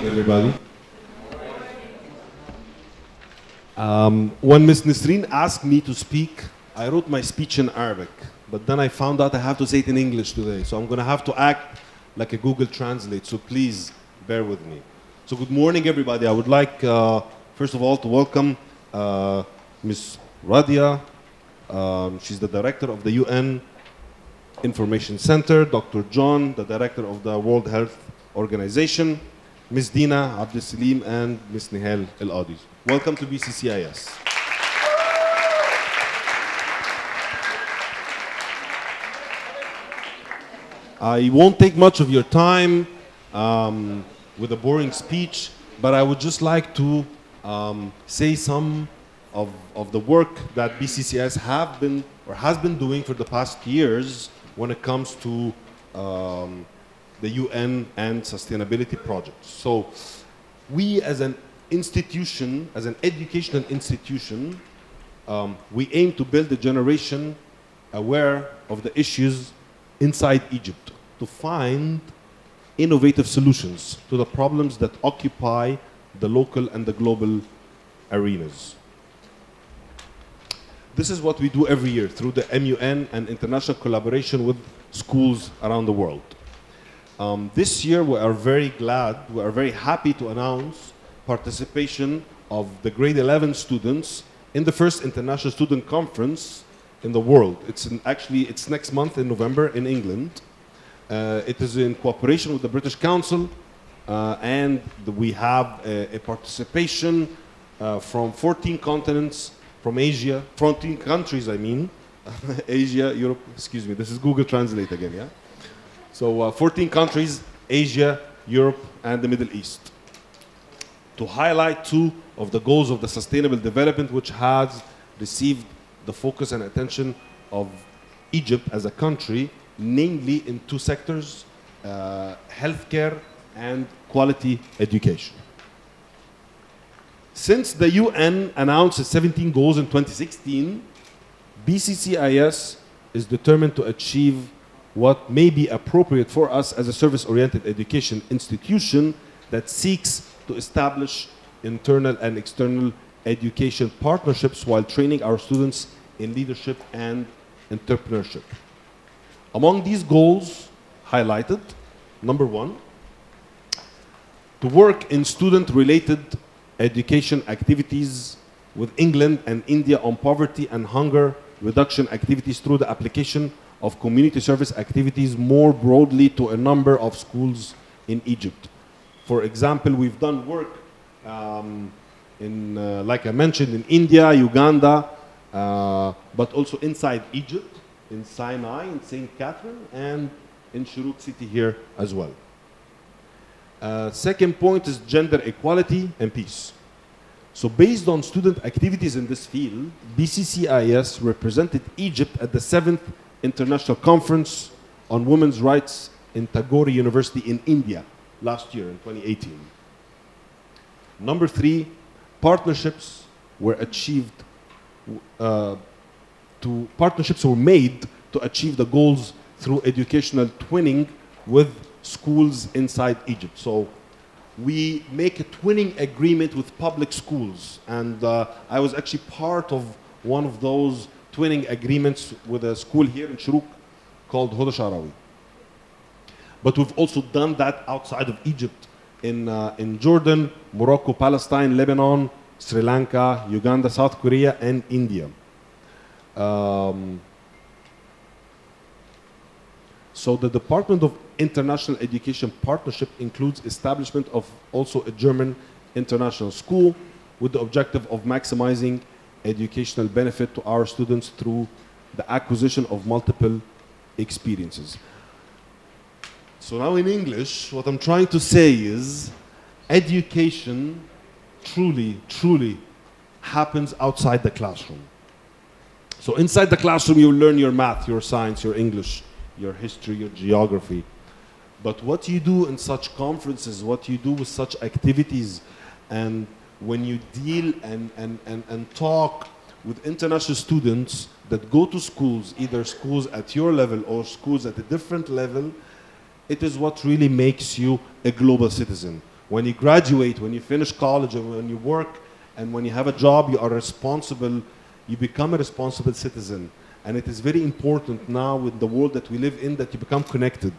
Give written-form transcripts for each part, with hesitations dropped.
Everybody. When Ms. Nisreen asked me to speak, I wrote my speech in Arabic, but then I found out I have to say it in English today, so I'm going to have to act like a Google Translate, so please bear with me. So good morning, everybody. I would like, first of all, to welcome Ms. Radia. She's the director of the UN Information Center, Dr. John, the director of the World Health Organization, Ms. Dina Abdesalim, and Ms. Nihal El-Adi. Welcome to BCCIS. I won't take much of your time with a boring speech, but I would just like to say some of the work that BCCIS have been or has been doing for the past years when it comes to the UN and sustainability projects. So we as an institution, as an educational institution, we aim to build a generation aware of the issues inside Egypt to find innovative solutions to the problems that occupy the local and the global arenas. This is what we do every year through the MUN and international collaboration with schools around the world. This year we are very glad, we are very happy to announce participation of the grade 11 students in the first International Student Conference in the world. It's next month in November in England. It is in cooperation with the British Council, and we have a participation from 14 continents, from Asia, 14 countries I mean, Asia, Europe, excuse me, this is Google Translate again, yeah? So 14 countries, Asia, Europe, and the Middle East, to highlight two of the goals of the Sustainable Development, which has received the focus and attention of Egypt as a country, namely in two sectors, healthcare and quality education. Since the UN announced its 17 goals in 2016, BCCIS is determined to achieve what may be appropriate for us as a service-oriented education institution that seeks to establish internal and external education partnerships while training our students in leadership and entrepreneurship. Among these goals highlighted, number one, to work in student-related education activities with England and India on poverty and hunger reduction activities through the application of community service activities more broadly to a number of schools in Egypt. For example, we've done work like I mentioned, in India, Uganda, but also inside Egypt, in Sinai, in St. Catherine, and in Shuruk City here as well. Second point is gender equality and peace. So based on student activities in this field, BCCIS represented Egypt at the 7th International Conference on Women's Rights in Tagore University in India last year in 2018. Number three, partnerships were made to achieve the goals through educational twinning with schools inside Egypt. So we make a twinning agreement with public schools, and I was actually part of one of those twinning agreements with a school here in Shuruk called Huda Sharawi. But we've also done that outside of Egypt in Jordan, Morocco, Palestine, Lebanon, Sri Lanka, Uganda, South Korea, and India. So the Department of International Education Partnership includes establishment of also a German international school with the objective of maximizing educational benefit to our students through the acquisition of multiple experiences. So now in English, what I'm trying to say is education truly happens outside the classroom. So inside the classroom, you learn your math, your science, your English, your history, your geography. But what you do in such conferences, what you do with such activities, and when you deal and talk with international students that go to schools, either schools at your level or schools at a different level, it is what really makes you a global citizen. When you graduate, when you finish college, and when you work, and when you have a job, you are responsible, you become a responsible citizen. And it is very important now with the world that we live in that you become connected.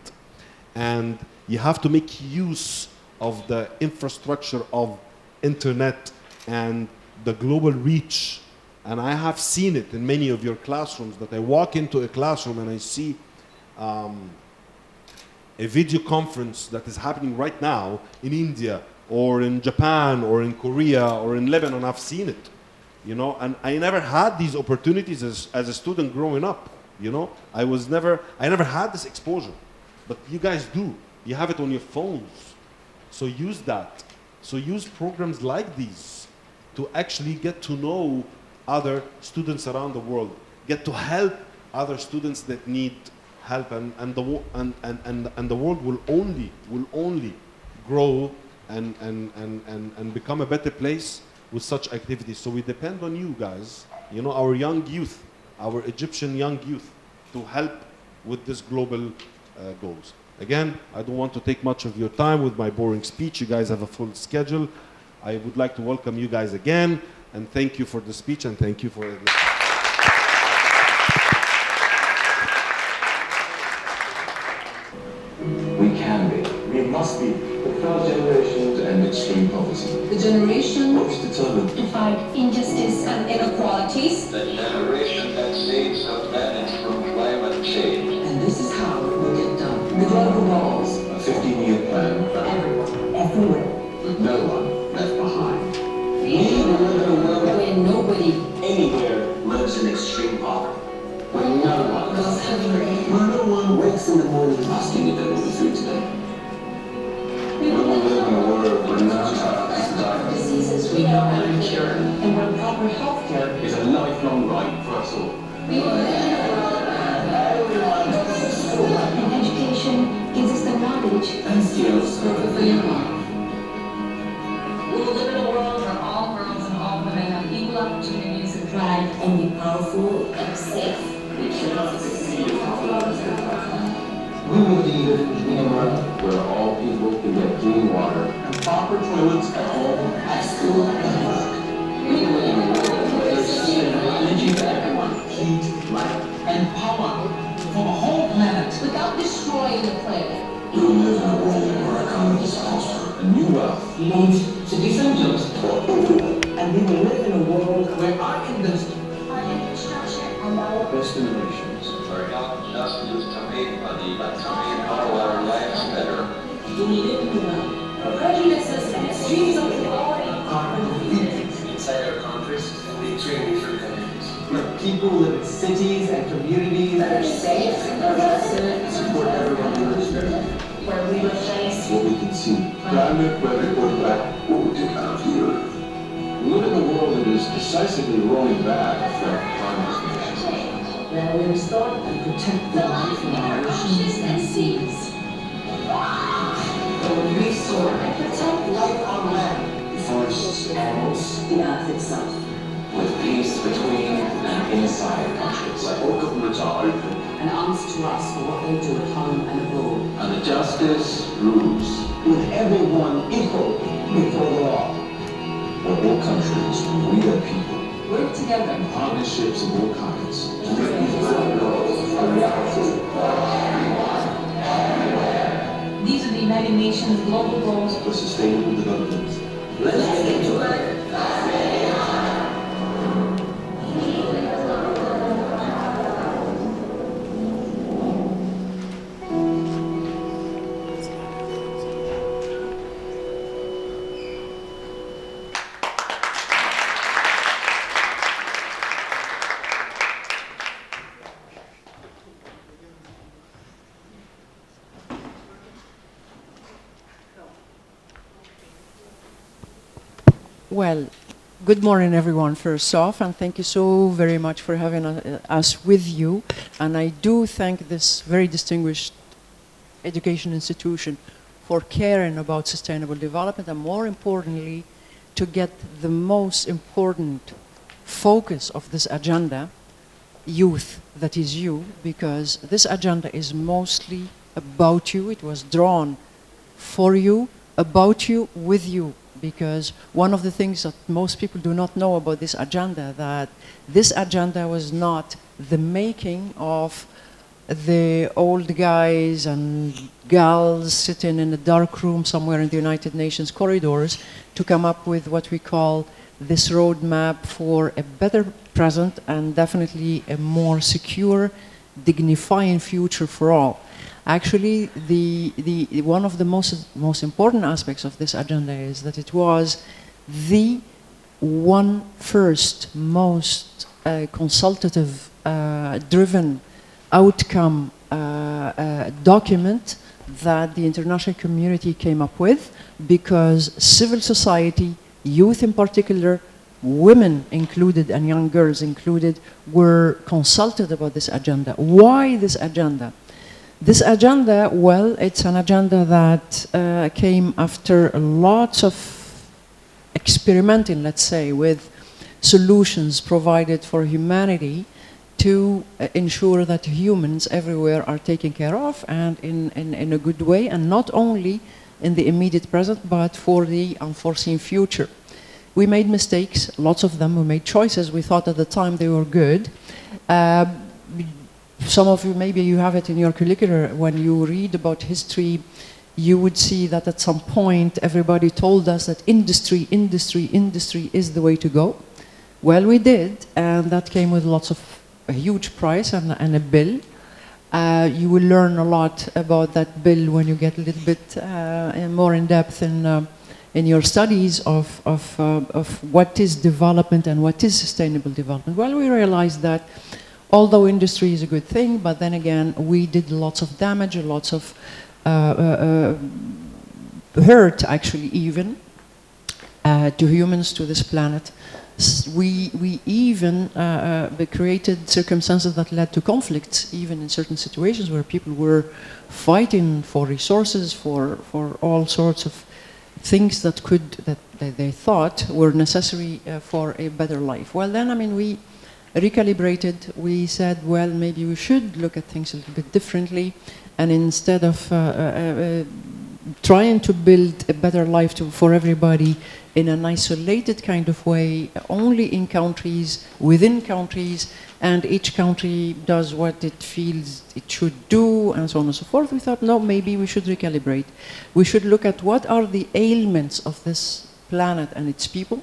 And you have to make use of the infrastructure of internet and the global reach. And I have seen it in many of your classrooms, that I walk into a classroom and I see a video conference that is happening right now in India or in Japan or in Korea or in Lebanon. I've seen it, you know, and I never had these opportunities as a student growing up, you know. I never had this exposure, but you guys do. You have it on your phones, so use that. So use programs like these to actually get to know other students around the world, get to help other students that need help, and the world will only grow and become a better place with such activities. So we depend on you guys, you know, our young youth, our Egyptian young youth, to help with this global goals. Again, I don't want to take much of your time with my boring speech. You guys have a full schedule. I would like to welcome you guys again, and thank you for the speech, and thank you for it. We can be. We must be. The proud generations and extreme poverty. The generation Most determined to fight injustice and inequalities. The generation that saves the planet from climate change. And this is how it will get done. The global goals a 15-year plan for everyone, everywhere. with no one left behind. We live in a world where nobody Anywhere lives in extreme poverty. Where no one goes hungry. Where no one wakes in the morning asking if there will be food today. We will live in a world Where no child is dying. diseases we know how to cure, and where proper health care Is a lifelong right for us all. We will live in a world where everyone goes to school, and education gives us the knowledge And skills for fulfilling life. We will live in a world where all girls and all women have equal opportunities to thrive. And be powerful and safe. We cannot succeed if our lives are perfect. We will live in a world where all people can get clean water and proper toilets at home, At school and at work. We will live in a world where there's sustainable energy for everyone. heat, light, and power for the whole planet. Without destroying the planet. We will live in a world where economies prosper and new wealth Lead citizens, for everyone. and we will live in a world where our industry, Our infrastructure and our Best innovations Are not just used to make money, but to make all our lives better. we live in a world where prejudices and extremes of equality are defeated. Inside our countries and the extremely different countries. Where people live in cities and communities that are safe, progressive, support everyone who lives there. where we replace What we can see, climate where we put back what we take out of the earth. We live in a world that is decisively rolling back from climate change. where we restore and protect the life in our oceans and seas. Where we restore and protect life on land, Forests, animals, the earth itself. with peace between and inside countries. Where all governments are open And answer to us for what they do at home and abroad. and the justice rules. With everyone equal before the law. Where all countries, we the people, Work together. partnerships of all kinds, to make these global goals a reality. These are the United Nations global goals. For sustainable development. Let's get to work. Well, good morning, everyone, first off, and thank you so very much for having us with you. And I do thank this very distinguished education institution for caring about sustainable development, and more importantly, to get the most important focus of this agenda, youth, that is you, because this agenda is mostly about you. It was drawn for you, about you, with you. Because one of the things that most people do not know about this agenda, that this agenda was not the making of the old guys and gals sitting in a dark room somewhere in the United Nations corridors to come up with what we call this roadmap for a better present and definitely a more secure, dignifying future for all. Actually, one of the most important aspects of this agenda is that it was the first most consultative, driven outcome document that the international community came up with, because civil society, youth in particular, women included and young girls included, were consulted about this agenda. Why this agenda? This agenda, well, it's an agenda that came after lots of experimenting, let's say, with solutions provided for humanity to ensure that humans everywhere are taken care of, and in a good way, and not only in the immediate present, but for the unforeseen future. We made mistakes, lots of them. We made choices. We thought at the time they were good. Some of you, maybe you have it in your curriculum, when you read about history, you would see that at some point everybody told us that industry is the way to go. Well, we did, and that came with lots of a huge price and a bill. You will learn a lot about that bill when you get a little bit more in depth in your studies of what is development and what is sustainable development. Well, we realized that although industry is a good thing, but then again, we did lots of damage, lots of hurt, actually, even to humans, to this planet. We even created circumstances that led to conflicts, even in certain situations where people were fighting for resources, for all sorts of things that they thought were necessary for a better life. Well, then, I mean, we recalibrated. We said, well, maybe we should look at things a little bit differently, and instead of trying to build a better life for everybody in an isolated kind of way, only in countries, within countries, and each country does what it feels it should do, and so on and so forth, we thought, no, maybe we should recalibrate. We should look at what are the ailments of this planet and its people,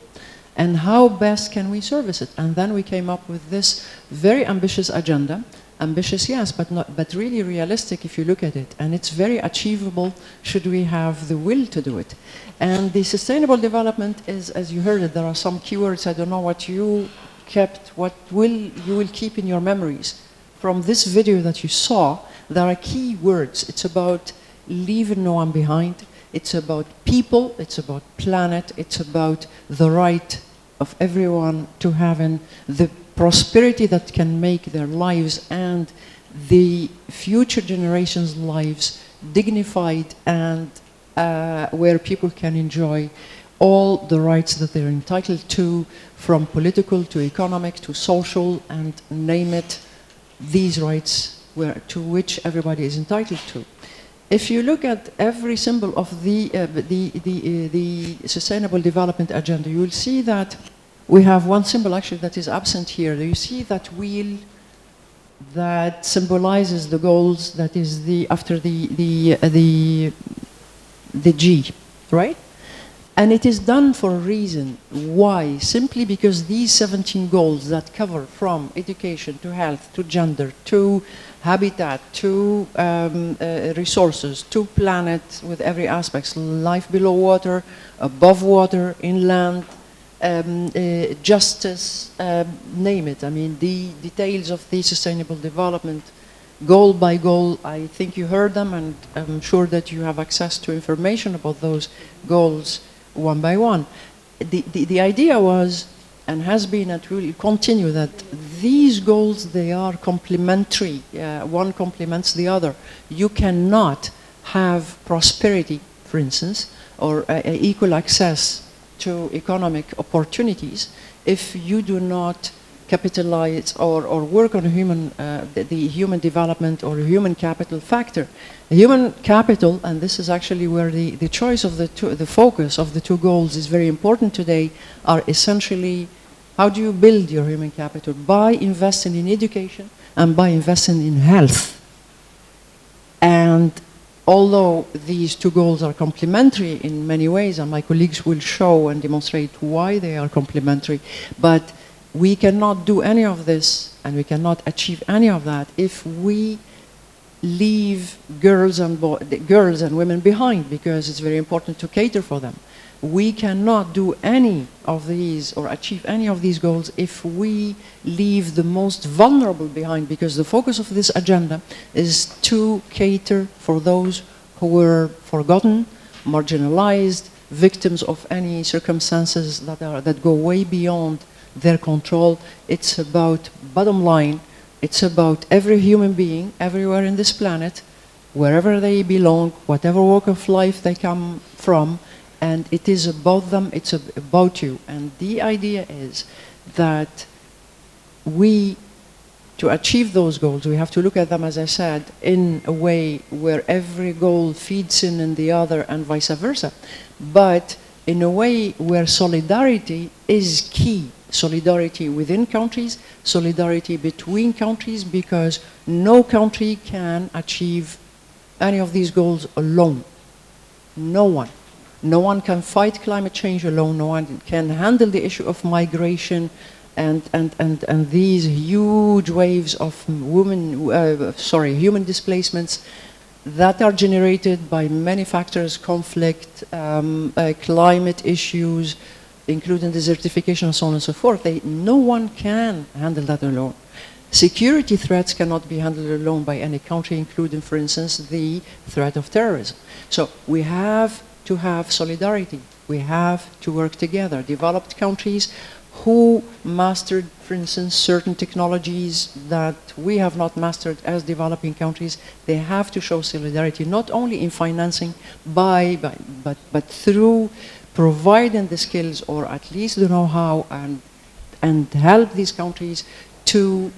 and how best can we service it. And then we came up with this very ambitious agenda. Ambitious, yes, but really realistic if you look at it. And it's very achievable should we have the will to do it. And the sustainable development is, as you heard it, there are some keywords. I don't know what you kept, what you will keep in your memories. From this video that you saw, there are key words. It's about leaving no one behind. It's about people. It's about planet. It's about the right of everyone to having the prosperity that can make their lives and the future generations' lives dignified, and where people can enjoy all the rights that they're entitled to, from political to economic to social, and name it, these rights to which everybody is entitled to. If you look at every symbol of the Sustainable Development Agenda, you will see that we have one symbol actually that is absent here. You see that wheel that symbolizes the goals, that is after the G, right? And it is done for a reason. Why? Simply because these 17 goals that cover from education to health to gender to habitat to resources to planet with every aspect, life below water, above water, inland, justice, name it. I mean, the details of the sustainable development, goal by goal, I think you heard them, and I'm sure that you have access to information about those goals one by one. The idea was, and has been, and will continue, that these goals, they are complementary. One complements the other. You cannot have prosperity, for instance, or equal access to economic opportunities if you do not capitalize or work on the human development or human capital factor. The human capital, and this is actually where the choice of the focus of the two goals is very important today, are essentially how do you build your human capital? By investing in education and by investing in health. And although these two goals are complementary in many ways, and my colleagues will show and demonstrate why they are complementary, but we cannot do any of this and we cannot achieve any of that if we leave girls and women behind, because it's very important to cater for them. We cannot do any of these or achieve any of these goals if we leave the most vulnerable behind, because the focus of this agenda is to cater for those who were forgotten, marginalized, victims of any circumstances that go way beyond their control. It's about, bottom line, it's about every human being everywhere in this planet, wherever they belong, whatever walk of life they come from, and it is about them, it's about you. And the idea is that to achieve those goals, we have to look at them, as I said, in a way where every goal feeds in the other and vice versa, but in a way where solidarity is key. Solidarity within countries, solidarity between countries, because no country can achieve any of these goals alone. No one. No one can fight climate change alone. No one can handle the issue of migration and these huge waves of human displacements that are generated by many factors, conflict, climate issues, including desertification and so on and so forth. No one can handle that alone. Security threats cannot be handled alone by any country, including, for instance, the threat of terrorism. So we have to have solidarity. We have to work together. Developed countries who mastered, for instance, certain technologies that we have not mastered as developing countries, they have to show solidarity, not only in financing, but through providing the skills or at least the know-how and help these countries to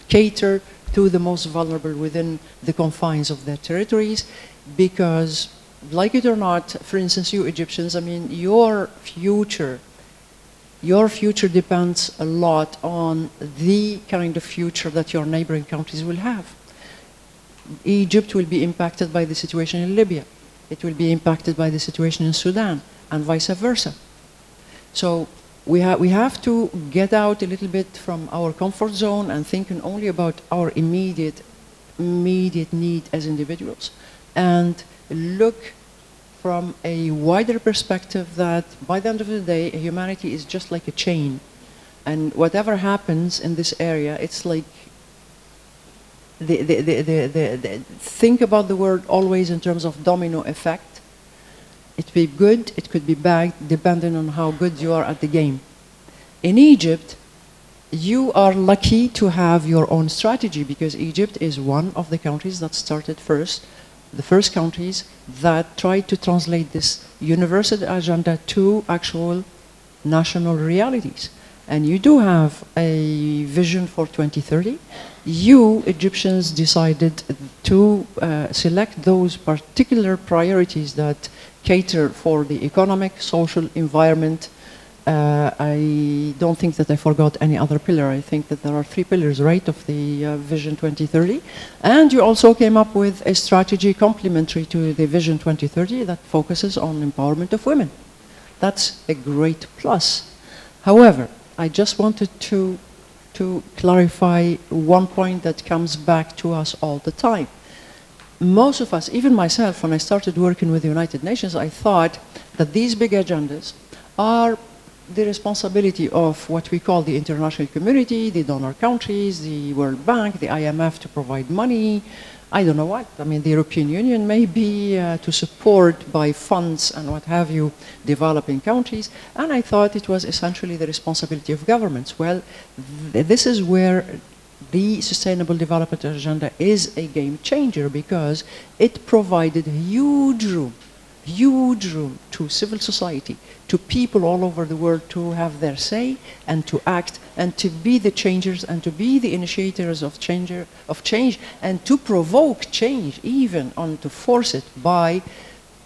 cater to the most vulnerable within the confines of their territories. Because, like it or not, for instance, you Egyptians, I mean, your future depends a lot on the kind of future that your neighboring countries will have. Egypt will be impacted by the situation in Libya. It will be impacted by the situation in Sudan, and vice versa. So we have to get out a little bit from our comfort zone and thinking only about our immediate need as individuals, and look from a wider perspective that by the end of the day, humanity is just like a chain. And whatever happens in this area, it's like, think about the word always in terms of domino effect. It could be good, it could be bad, depending on how good you are at the game. In Egypt, you are lucky to have your own strategy, because Egypt is one of the countries that started first, the first countries that tried to translate this universal agenda to actual national realities. And you do have a vision for 2030. You Egyptians decided to select those particular priorities that cater for the economic, social, environment. I don't think that I forgot any other pillar. I think that there are 3 pillars, right, of the Vision 2030. And you also came up with a strategy complementary to the Vision 2030 that focuses on empowerment of women. That's a great plus. However, I just wanted to clarify one point that comes back to us all the time. Most of us, even myself, when I started working with the United Nations, I thought that these big agendas are the responsibility of what we call the international community, the donor countries, the World Bank, the IMF to provide money. I don't know what. I mean, the European Union may be to support by funds and what have you developing countries. And I thought it was essentially the responsibility of governments. Well, this is where the Sustainable Development Agenda is a game changer, because it provided huge room huge room to civil society, to people all over the world to have their say and to act and to be the changers and to be the initiators of change and to provoke change even and to force it by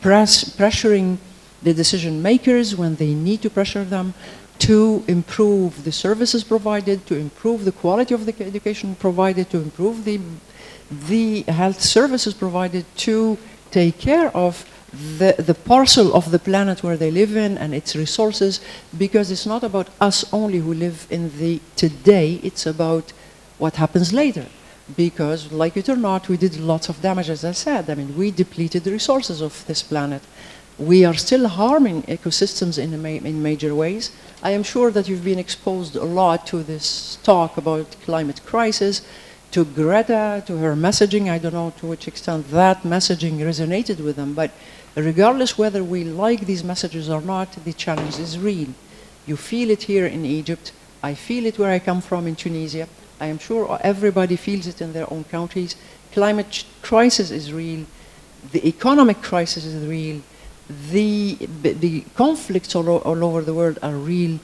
pressuring the decision makers when they need to pressure them, to improve the services provided, to improve the quality of the education provided, to improve the health services provided, to take care of the parcel of the planet where they live in and its resources, because it's not about us only who live in the today, it's about what happens later. Because, like it or not, we did lots of damage, as I said. I mean, we depleted the resources of this planet. We are still harming ecosystems in major ways. I am sure that you've been exposed a lot to this talk about climate crisis, to Greta, to her messaging. I don't know to which extent that messaging resonated with them, but regardless whether we like these messages or not, the challenge is real. You feel it here in Egypt. I feel it where I come from in Tunisia. I am sure everybody feels it in their own countries. Climate crisis is real. The economic crisis is real. The conflicts all over the world are real.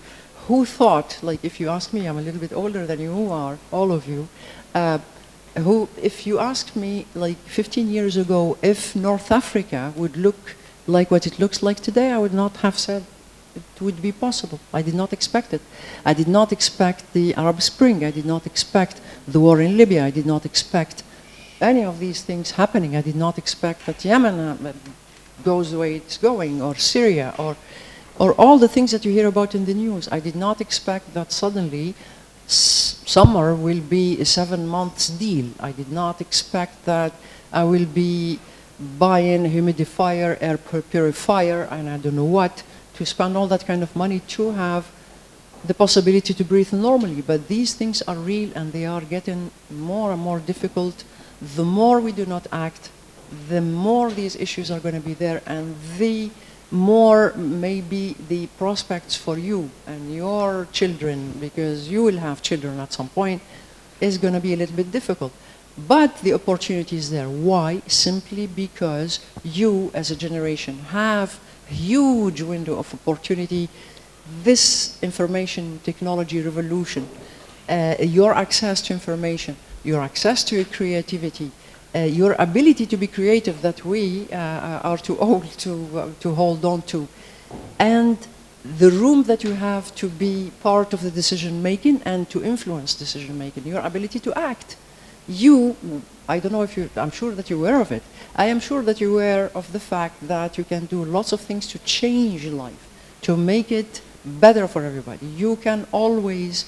Who thought, like if you ask me, I'm a little bit older than you are, all of you, if you asked me like 15 years ago if North Africa would look like what it looks like today, I would not have said it would be possible. I did not expect it. I did not expect the Arab Spring. I did not expect the war in Libya. I did not expect any of these things happening. I did not expect that Yemen goes the way it's going, or Syria, or all the things that you hear about in the news. I did not expect that suddenly summer will be a 7 months deal. I did not expect that I will be buying a humidifier, air purifier, and I don't know what, to spend all that kind of money to have the possibility to breathe normally. But these things are real and they are getting more and more difficult. The more we do not act, the more these issues are going to be there, and the more maybe the prospects for you and your children, because you will have children at some point, is going to be a little bit difficult. But the opportunity is there. Why? Simply because you as a generation have a huge window of opportunity. This information technology revolution, your access to information, your access to creativity, your ability to be creative that we are too old to hold on to, and the room that you have to be part of the decision making and to influence decision making, your ability to act. I don't know if you, I'm sure that you're aware of it. I am sure that you're aware of the fact that you can do lots of things to change life, to make it better for everybody. You can always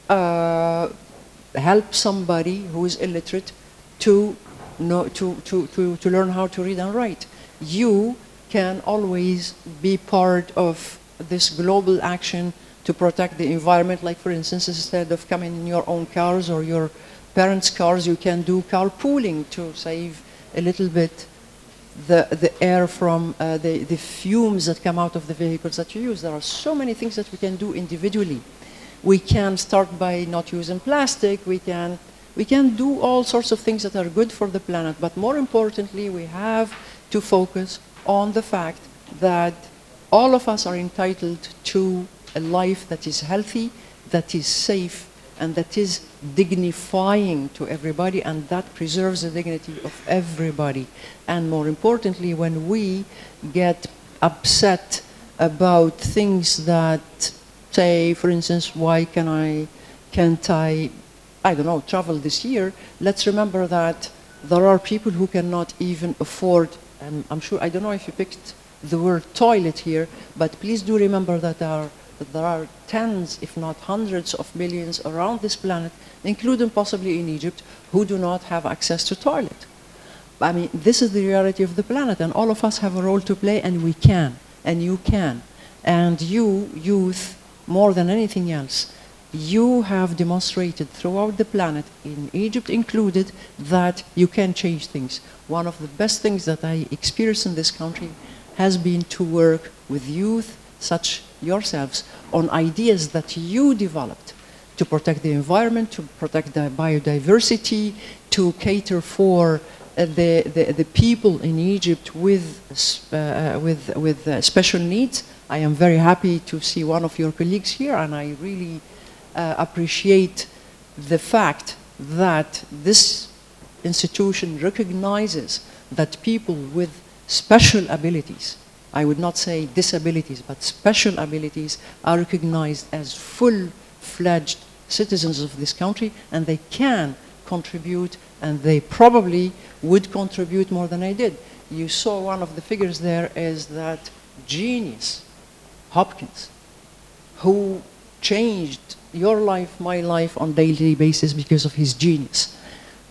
help somebody who is illiterate to learn how to read and write. You can always be part of this global action to protect the environment. Like, for instance, instead of coming in your own cars or your parents' cars, you can do carpooling to save a little bit the air from the fumes that come out of the vehicles that you use. There are so many things that we can do individually. We can start by not using plastic. We can do all sorts of things that are good for the planet, but more importantly, we have to focus on the fact that all of us are entitled to a life that is healthy, that is safe, and that is dignifying to everybody, and that preserves the dignity of everybody. And more importantly, when we get upset about things that, say, for instance, why can't I don't know, travel this year, let's remember that there are people who cannot even afford, and I'm sure, I don't know if you picked the word toilet here, but please do remember that there are tens, if not hundreds of millions around this planet, including possibly in Egypt, who do not have access to toilet. I mean, this is the reality of the planet, and all of us have a role to play, and we can, and you can. And you, youth, more than anything else, you have demonstrated throughout the planet, in Egypt included, that you can change things. One of the best things that I experienced in this country has been to work with youth such yourselves on ideas that you developed to protect the environment, to protect the biodiversity, to cater for the people in Egypt with special needs. I am very happy to see one of your colleagues here, and I really appreciate the fact that this institution recognizes that people with special abilities, I would not say disabilities, but special abilities, are recognized as full-fledged citizens of this country, and they can contribute, and they probably would contribute more than I did. You saw one of the figures there is that genius, Hopkins, who changed your life, my life on a daily basis because of his genius.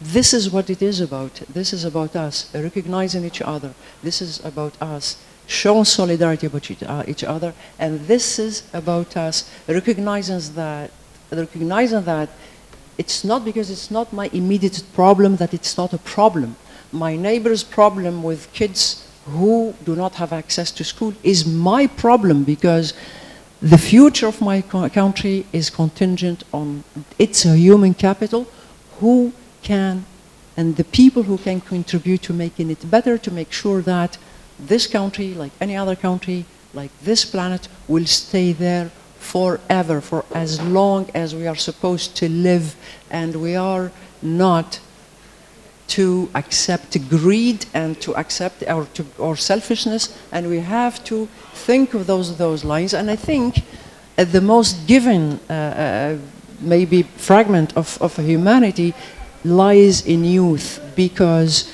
This is what it is about. This is about us recognizing each other. This is about us showing solidarity about each other. And this is about us recognizing that it's not because it's not my immediate problem that it's not a problem. My neighbor's problem with kids who do not have access to school is my problem, because the future of my country is contingent on its human capital who can, and the people who can contribute to making it better, to make sure that this country, like any other country, like this planet, will stay there forever, for as long as we are supposed to live, and we are not to accept greed and to accept our selfishness, and we have to think of those lines. And I think the most given maybe fragment of humanity lies in youth, because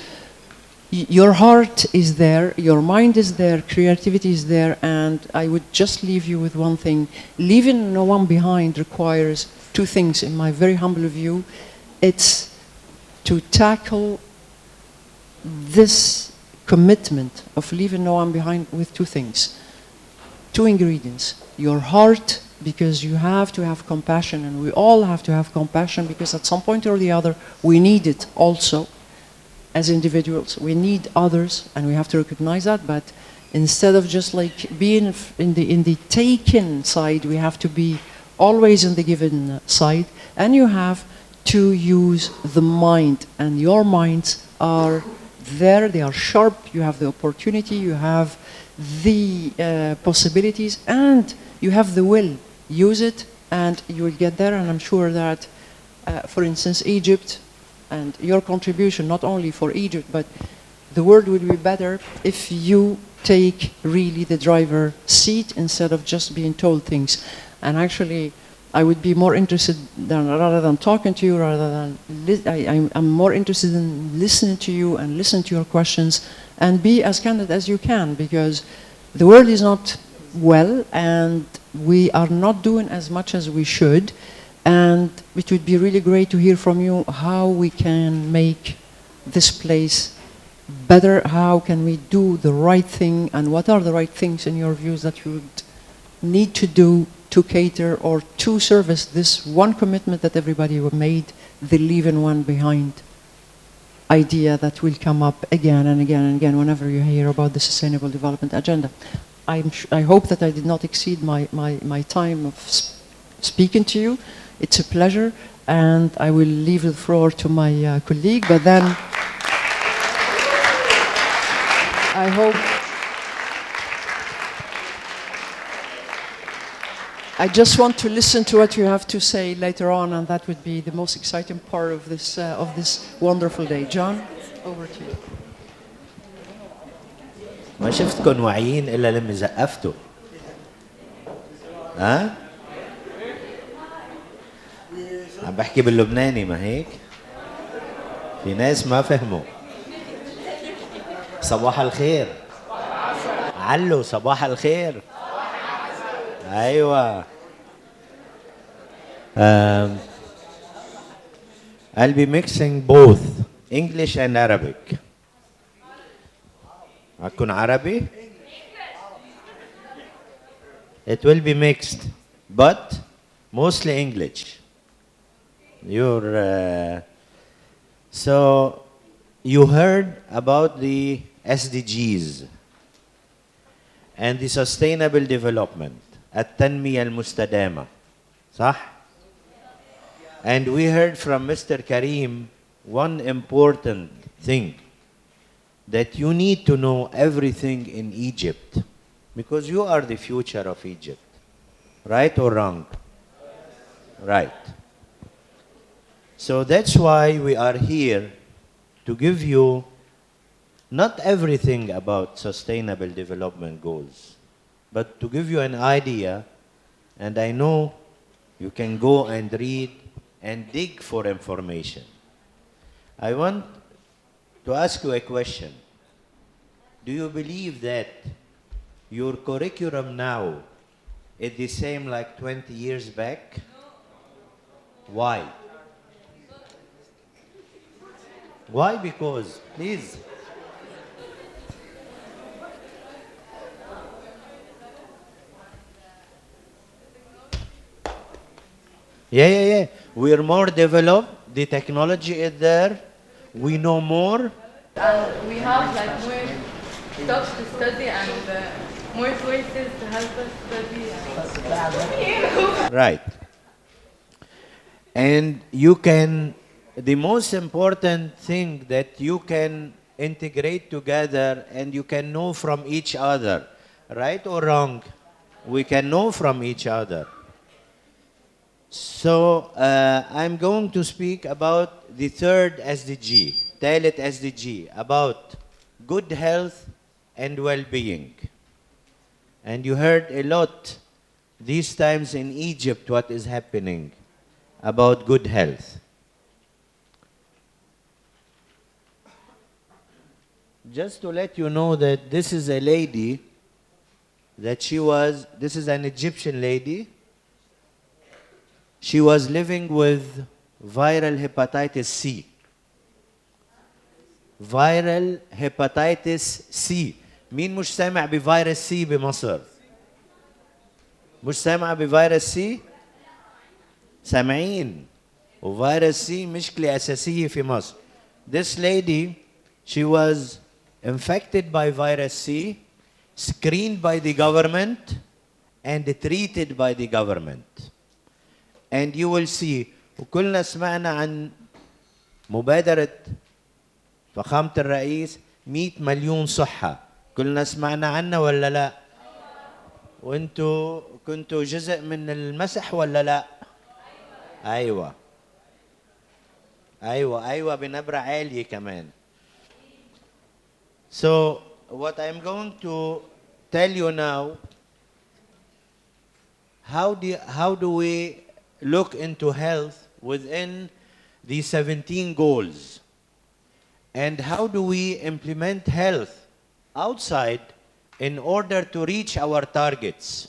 your heart is there, your mind is there, creativity is there, and I would just leave you with one thing. Leaving no one behind requires two things, in my very humble view. It's to tackle this commitment of leaving no one behind with two things, two ingredients. Your heart, because you have to have compassion, and we all have to have compassion, because at some point or the other we need it also as individuals. We need others, and we have to recognize that, but instead of just like being in the taken side, we have to be always in the given side. And you have to use the mind, and your minds are there, they are sharp, you have the opportunity, you have the possibilities, and you have the will. Use it and you will get there. And I'm sure that, for instance, Egypt, and your contribution, not only for Egypt, but the world would be better if you take really the driver's seat instead of just being told things. And actually, I would be more interested, rather than talking to you, rather than I'm more interested in listening to you and listening to your questions, and be as candid as you can, because the world is not well, and we are not doing as much as we should. And it would be really great to hear from you how we can make this place better, how can we do the right thing, and what are the right things in your views that you would need to do to cater or to service this one commitment that everybody made, the leaving one behind idea that will come up again and again and again whenever you hear about the Sustainable Development Agenda. I hope that I did not exceed my time of speaking to you. It's a pleasure, and I will leave the floor to my colleague, but then I hope I just want to listen to what you have to say later on, and that would be the most exciting part of this wonderful day. John, over to you. ما شفتكم واعيين إلا لما زقفتوا. ها؟ عم بحكي باللبناني، ما هيك؟ في ناس ما فهموا. صباح الخير. علو صباح الخير. أيوة. I'll be mixing both English and Arabic. أكون عربي? It will be mixed, but mostly English. So you heard about the SDGs and the sustainable development, التنمية المستدامة, صح? And we heard from Mr. Karim one important thing, that you need to know everything in Egypt because you are the future of Egypt. Right or wrong? Right. So that's why we are here to give you not everything about sustainable development goals, but to give you an idea, and I know you can go and read and dig for information. I want to ask you a question. Do you believe that your curriculum now is the same like 20 years back? Why? Why? Because, please. Yeah. We're more developed. The technology is there. We know more. And we have like more stuff to study and more choices to help us study. Right. And you can, the most important thing that you can integrate together and you can know from each other. Right or wrong? We can know from each other. So I'm going to speak about the third SDG, ثالث SDG, about good health and well-being. And you heard a lot these times in Egypt what is happening about good health. Just to let you know that this is a lady that this is an Egyptian lady. She was living with viral hepatitis C. Viral hepatitis C. مين مش سامع بفيروس سي بمصر؟ مش سامع بفيروس سي؟ سامعين. وفيروس سي مشكلة أساسية في مصر. This lady, she was infected by virus C, screened by the government, and treated by the government. And you will see, وكلنا سمعنا عن مبادرة فخامة الرئيس 100 مليون صحة. كلنا سمعنا عنها ولا لا؟ وانتوا كنتوا جزء من المسح ولا لا؟ أيوة بنبرة عالية كمان. So what I'm going to tell you now, how do we look into health within the 17 goals? And how do we implement health outside in order to reach our targets?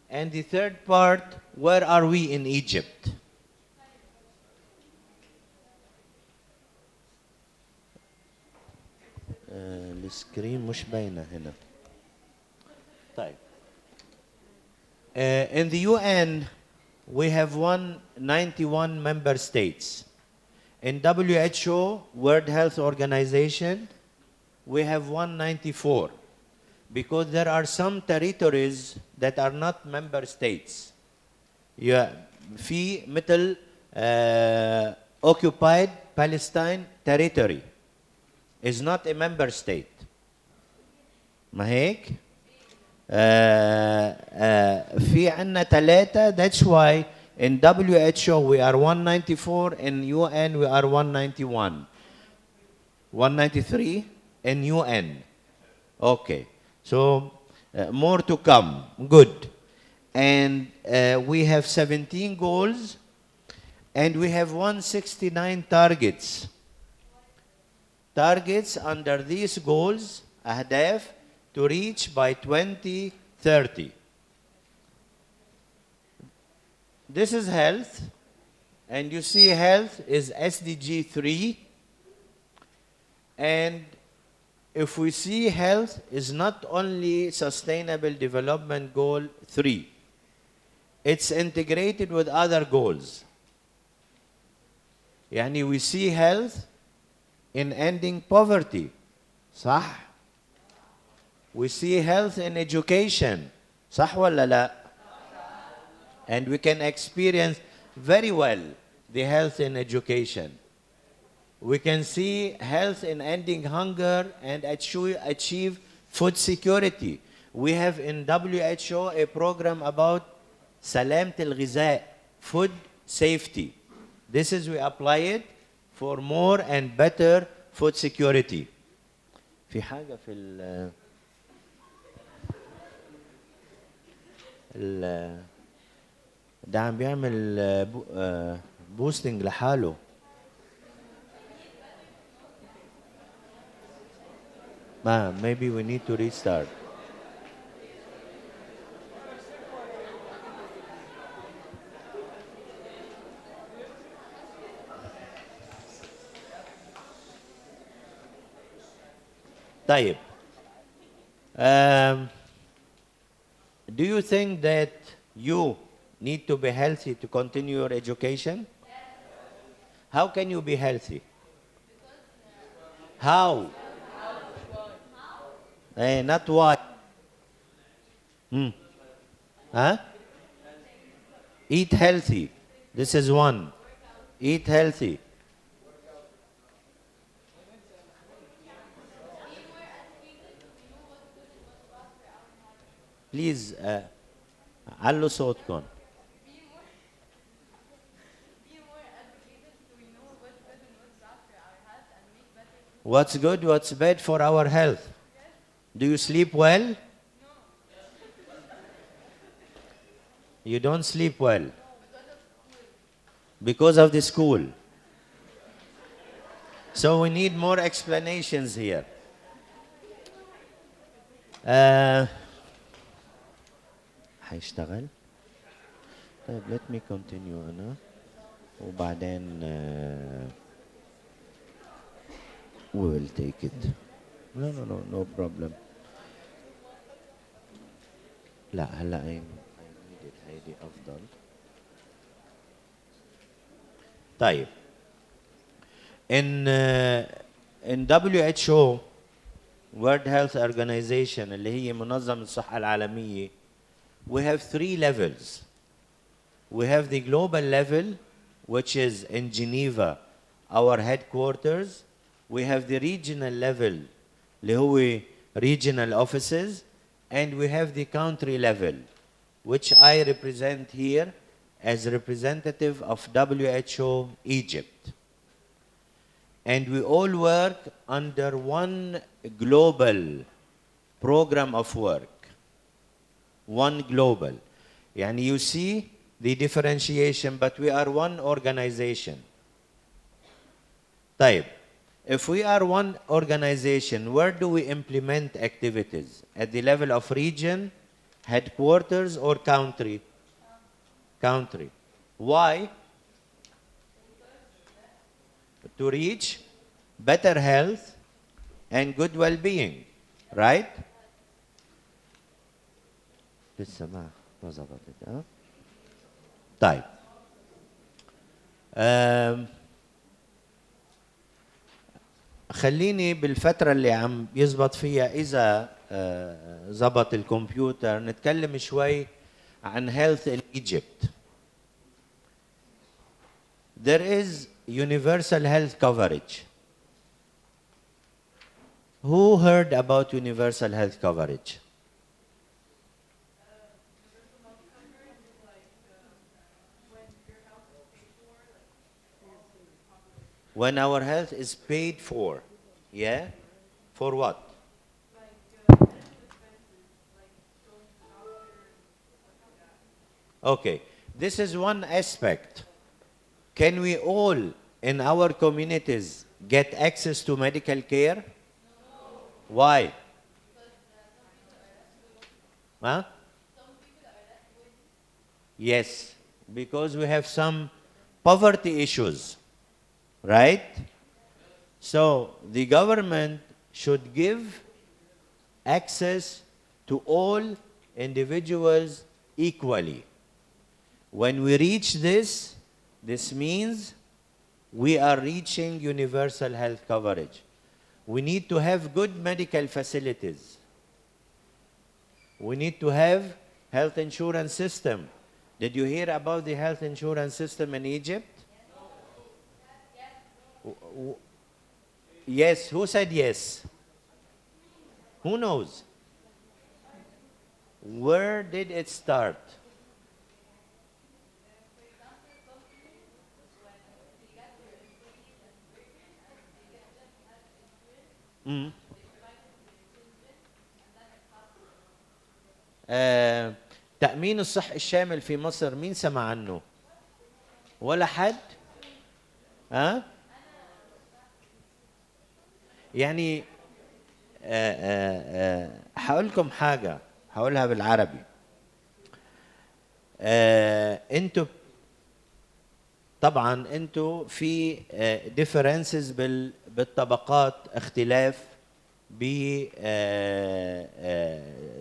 And the third part, where are we in Egypt? السكرين مش باينة هنا. طيب. In the UN, we have 191 member states. In WHO, World Health Organization, we have 194 because there are some territories that are not member states. في مثل occupied Palestine territory is not a member state. ما هيك؟ في عنا 3. That's why in WHO we are 194, in UN we are 191. 193 in UN. Okay. So more to come. Good. And we have 17 goals and we have 169 targets. Targets under these goals, أهداف, to reach by 2030. This is health, and you see health is SDG 3. And if we see health is not only Sustainable Development Goal 3, it's integrated with other goals. يعني we see health in ending poverty. صح? We see health in education. صح ولا لا? And we can experience very well the health in education. We can see health in ending hunger and achieve food security. We have in WHO a program about سلامة الغذاء, food safety. This is we apply it for more and better food security. في حاجة في ده عم بيعمل بوستنج لحاله. Maybe we need to restart. طيب. Do you think that you need to be healthy to continue your education? How can you be healthy? How? Not why. Huh? Eat healthy. This is one. Eat healthy. Please, علوا صوتكم. What's good, what's bad for our health? Do you sleep well? No. You don't sleep well? Because of the school. So we need more explanations here. هيشتغل؟ طيب let me continue أنا وبعدين we will take it. No problem. لا هلا I need it. هيدي أفضل. طيب. In WHO World Health Organization اللي هي منظمة الصحة العالمية, we have 3 levels. We have the global level, which is in Geneva, our headquarters. We have the regional level, اللي هو regional offices, and we have the country level, which I represent here as representative of WHO Egypt. And we all work under one global program of work. One global. Yani you see the differentiation, but we are one organization. طيب. If we are one organization, where do we implement activities? At the level of region, headquarters, or country? Country. Why? To reach better health and good well-being, right? لسه ما ظبطت ها؟ طيب. خليني بالفترة اللي عم يزبط فيها إذا زبط الكمبيوتر نتكلم شوي عن health in Egypt. There is universal health coverage. Who heard about universal health coverage? When our health is paid for, yeah? For what? Okay, this is one aspect. Can we all in our communities get access to medical care? No. Why? Huh? Yes, because we have some poverty issues. Right? So the government should give access to all individuals equally. When we reach this, this means we are reaching universal health coverage. We need to have good medical facilities. We need to have health insurance system. Did you hear about the health insurance system in Egypt? Yes, who said yes? Who knows? Where did it start? تأمين الصحي الشامل في مصر مين سمع عنه؟ ولا حد؟ ها؟ يعني هقول لكم حاجة هقولها بالعربي. انتوا طبعا انتوا في differences بالطبقات، اختلاف ب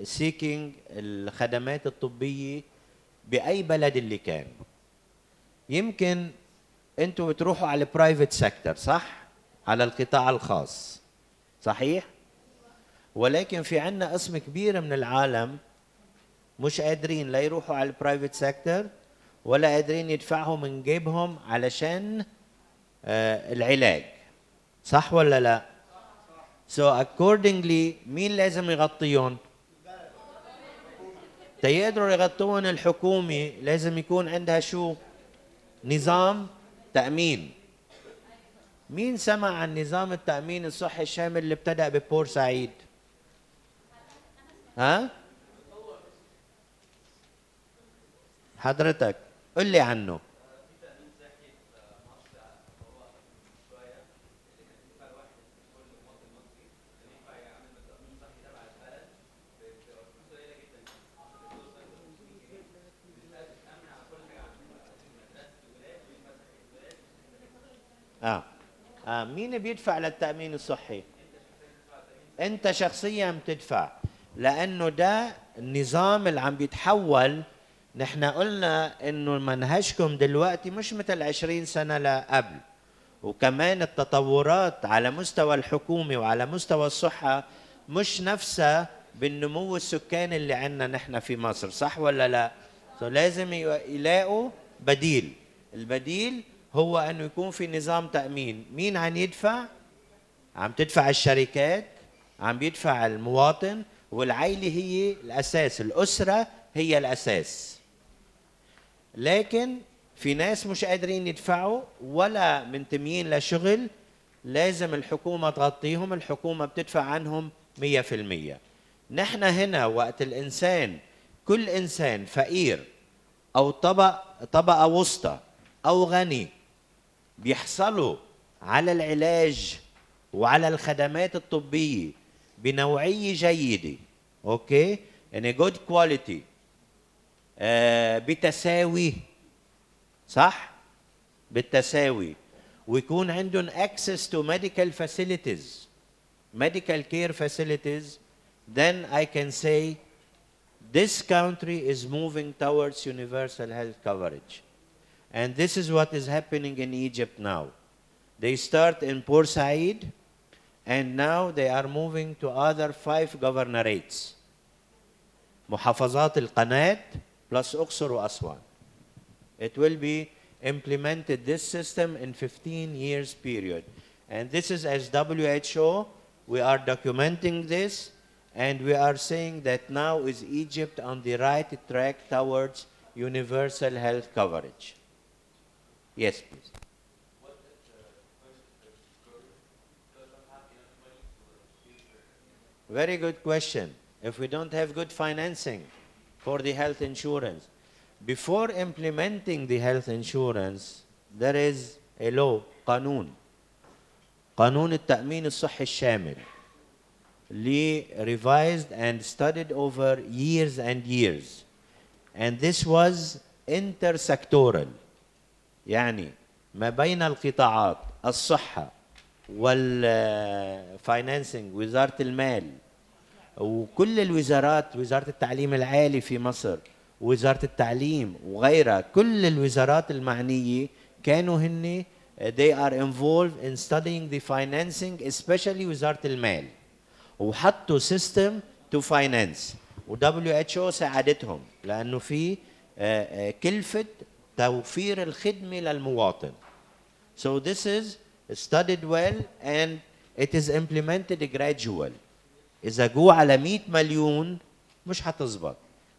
seeking الخدمات الطبية بأي بلد اللي كان. يمكن انتوا بتروحوا على البرايفت سيكتور، صح؟ على القطاع الخاص، صحيح؟ ولكن في عنا قسم كبير من العالم مش قادرين لا يروحوا على البرايفت سيكتور ولا قادرين يدفعوا من جيبهم علشان العلاج، صح ولا لا؟ So accordingly مين لازم يغطيهم؟ تيقدروا يغطون الحكومة لازم يكون عندها شو؟ نظام تأمين. مين سمع عن نظام التأمين الصحي الشامل اللي ابتدأ ببورسعيد؟ ها؟ حضرتك قل لي عنه. مين بيدفع للتأمين الصحي؟ أنت شخصيا بتدفع، لأنه ده النظام اللي عم بيتحول. نحن قلنا إنه منهجكم دلوقتي مش مثل 20 سنة لقبل، وكمان التطورات على مستوى الحكومة وعلى مستوى الصحة مش نفسها بالنمو السكاني اللي عندنا نحن في مصر، صح ولا لا؟ لازم يلاقوا بديل. البديل هو أنه يكون في نظام تأمين. مين عم يدفع؟ عم تدفع الشركات، عم بيدفع المواطن، والعائلة هي الأساس، الأسرة هي الأساس. لكن في ناس مش قادرين يدفعوا ولا منتميين لشغل، لازم الحكومة تغطيهم، الحكومة بتدفع عنهم 100%. نحن هنا وقت الإنسان، كل إنسان فقير أو طبقة وسطى أو غني بيحصلوا على العلاج وعلى الخدمات الطبية بنوعية جيدة، أوكي؟ يعني good quality، بتساوي، صح؟ بالتساوي، ويكون عندهم access to medical facilities, medical care facilities, then I can say this country is moving towards universal health coverage. And this is what is happening in Egypt now. They start in Port Said, and now they are moving to other 5 governorates. محافظات القناة plus أقصر وأسوان. It will be implemented, this system, in 15 years period. And this is, as WHO, we are documenting this, and we are saying that now is Egypt on the right track towards universal health coverage. Yes, please. Very good question. If we don't have good financing for the health insurance, before implementing the health insurance, there is a law, قانون التأمين الصحي الشامل, revised and studied over years and years. And this was intersectoral, يعني ما بين القطاعات، الصحة والفاينانسينج، وزارة المال، وكل الوزارات، وزارة التعليم العالي في مصر، وزارة التعليم وغيرها، كل الوزارات المعنية كانوا هن they are involved in studying the financing, especially وزارة المال، وحطوا system to finance، و WHO ساعدتهم لأنه في كلفة توفير الخدمة للمواطن. So this is studied well, and it is implemented gradual. إذا جو على 100 مليون مش هتظبط،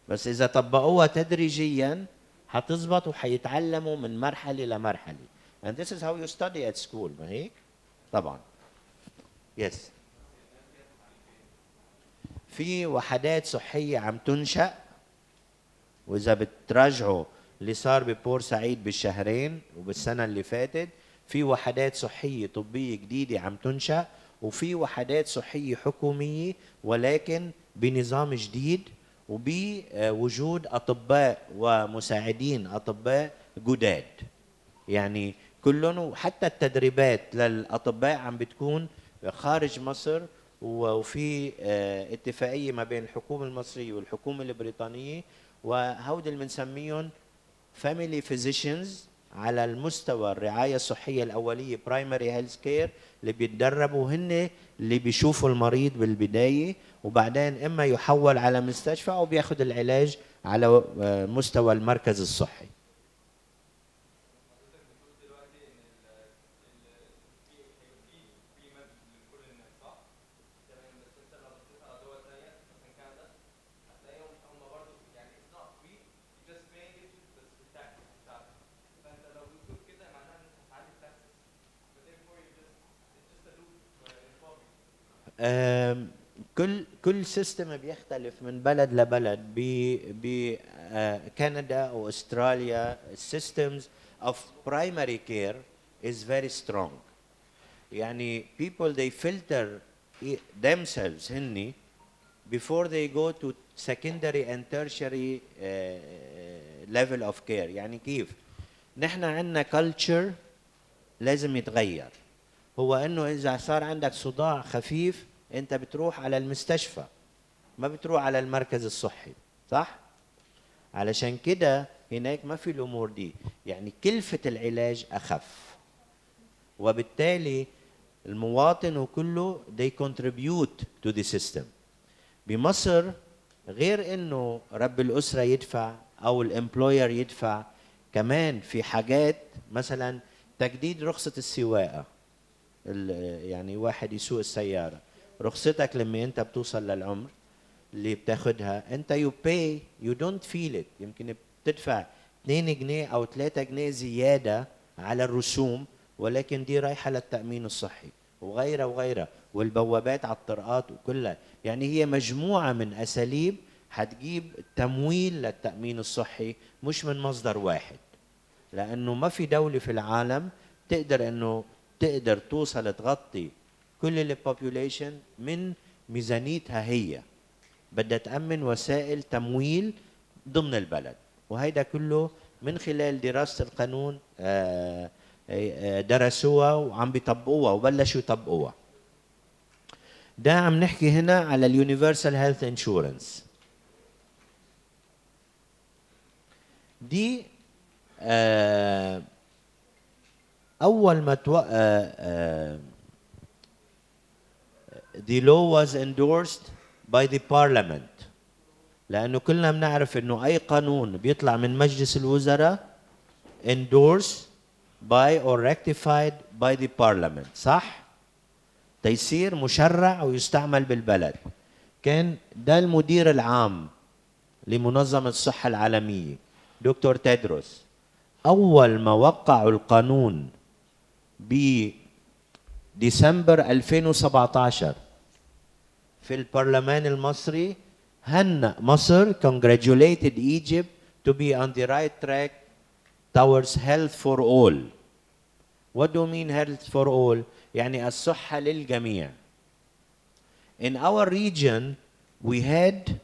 بس إذا طبقوها تدريجيا هتظبط وحيتعلموا من مرحلة لمرحلة. And this is how you study at school، ما هيك؟ طبعا. Yes. في وحدات صحية عم تنشأ، وإذا بتراجعوا اللي صار ببورسعيد بالشهرين وبالسنة اللي فاتت، في وحدات صحية طبية جديدة عم تنشأ، وفي وحدات صحية حكومية ولكن بنظام جديد وبوجود أطباء ومساعدين أطباء جداد. يعني كلهم، وحتى التدريبات للأطباء عم بتكون خارج مصر، وفي اتفاقية ما بين الحكومة المصرية والحكومة البريطانية، وهود اللي بنسميهم family physicians على المستوى الرعاية الصحية الأولية primary health care، اللي بيتدربوا هن اللي بيشوفوا المريض بالبداية، وبعدين إما يحول على مستشفى أو بياخد العلاج على مستوى المركز الصحي. كل سيستم بيختلف من بلد لبلد. بكندا او استراليا systems of primary care is very strong. يعني people they filter themselves هني before they go to secondary and tertiary level of care. يعني كيف؟ نحن عندنا culture لازم يتغير. هو انه اذا صار عندك صداع خفيف انت بتروح على المستشفى، ما بتروح على المركز الصحي، صح؟ علشان كده هناك ما في الامور دي، يعني كلفة العلاج اخف، وبالتالي المواطن وكله they contribute to the system. بمصر غير انه رب الاسرة يدفع او الامبلوير يدفع، كمان في حاجات مثلا تجديد رخصة السواقة. يعني واحد يسوق السيارة، رخصتك لما انت بتوصل للعمر اللي بتاخدها انت you pay you don't feel it. يمكن بتدفع 2 جنيه او 3 جنيه زيادة على الرسوم، ولكن دي رايحة للتأمين الصحي وغيرها وغيرها، والبوابات على الطرقات وكلها. يعني هي مجموعة من أساليب هتجيب تمويل للتأمين الصحي، مش من مصدر واحد، لأنه ما في دولة في العالم تقدر توصل تغطي كل البوبوليشن من ميزانيتها. هي بدها تأمن وسائل تمويل ضمن البلد، وهيدا كله من خلال دراسة القانون درسوها وعم بيطبقوها وبلشوا يطبقوها. ده عم نحكي هنا على اليونيفرسال هيلث انشورنس. دي أول ما the law was endorsed by the parliament، لأنه كلنا بنعرف إنه أي قانون بيطلع من مجلس الوزراء endorsed by or ratified by the parliament، صح؟ تيصير مشرع ويستعمل بالبلد. كان ده المدير العام لمنظمة الصحة العالمية دكتور تيدروس، أول ما وقعوا القانون بديسمبر 2017 في البرلمان المصري، هنأ مصر congratulated Egypt to be on the right track towards health for all. What do you mean health for all? يعني الصحة للجميع. In our region we had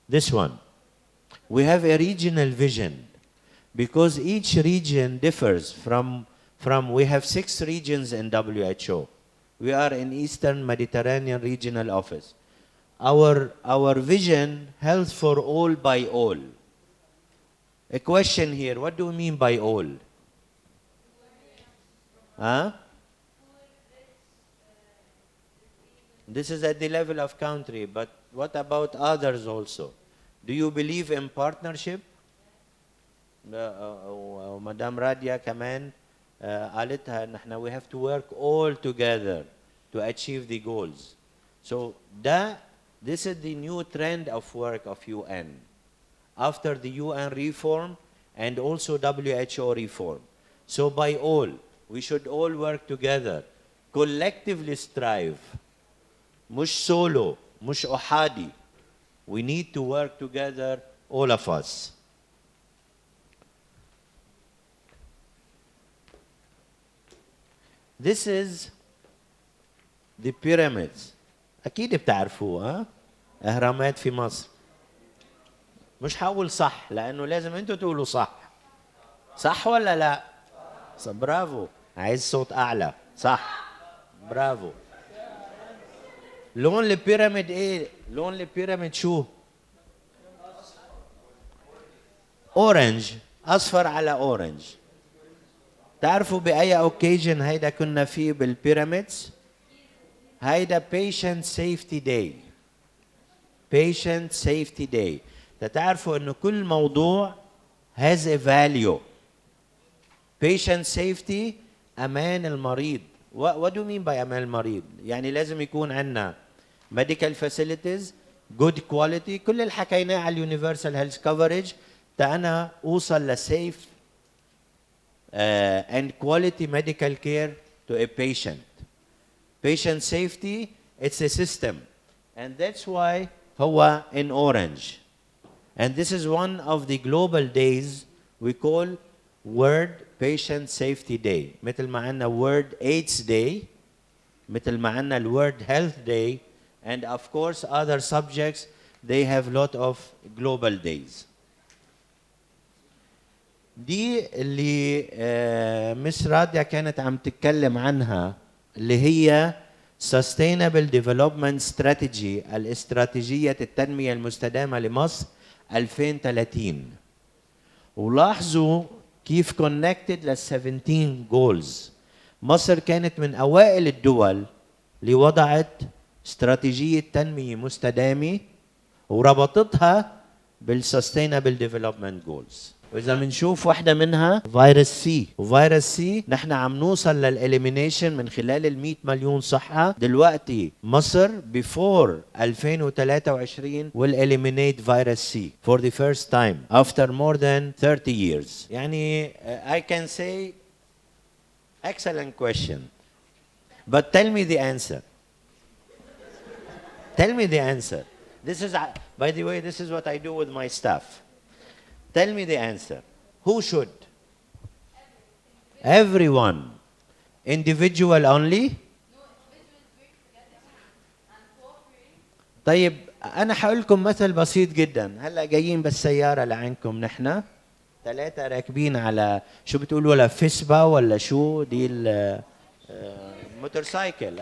this one. We have a regional vision because each region differs from we have 6 regions in WHO. We are in Eastern Mediterranean Regional Office. Our vision, health for all by all. A question here, what do we mean by all? Huh? This is at the level of country, but what about others also? Do you believe in partnership? Madam Radia كمان قالتها ان احنا we have to work all together to achieve the goals. So this is the new trend of work of UN. After the UN reform and also WHO reform. So by all, we should all work together, collectively strive. مش solo, مش أحادي. We need to work together, all of us. This is the pyramids. أكيد بتعرفوه ها؟ أهرامات في مصر. مش هقول صح لأنه لازم أنتوا تقولوا صح. صح ولا لا؟ برافو. عايز صوت أعلى. صح. برافو. لون البيراميد إيه؟ لون البيراميد شو؟ أورنج. أصفر على أورنج. تعرفوا بأي أوكيجن هيدا كنا فيه بالبيراميدز؟ هيدا patient safety day. patient safety day. تعرفوا إنه كل موضوع has a value. patient safety أمان المريض. What do you mean by أمان المريض؟ يعني لازم يكون عندنا medical facilities, good quality. كل اللي حكيناه على universal health coverage أنا أوصل لsafe and quality medical care to a patient. Patient safety, it's a system. And that's why هو in orange. And this is one of the global days we call World Patient Safety Day. مثل ما عندنا World AIDS Day, مثل ما عندنا World Health Day, and of course other subjects, they have lot of global days. دي اللي مس راديا كانت عم تتكلم عنها اللي هي Sustainable Development Strategy الاستراتيجية التنمية المستدامة لمصر 2030. ولاحظوا كيف connected ل 17 goals. مصر كانت من أوائل الدول اللي وضعت استراتيجية تنمية مستدامة وربطتها بالsustainable development goals. وإذا بنشوف واحدة منها فيروس سي، وفيروس سي نحن عم نوصل للإليمينيشن من خلال ال 100 مليون صحة. دلوقتي مصر before 2023 will eliminate virus C for the first time after more than 30 years. يعني I can say excellent question. But tell me the answer. Tell me the answer. This is, by the way, this is what I do with my staff. Tell me the answer. Who should? Everyone. Individual only? طيب أنا هقول لكم مثل بسيط جدا. هلا جايين بالسيارة لعندكم نحن 3 راكبين على شو بتقولوا ولا فيسبا ولا شو دي الموتورسايكل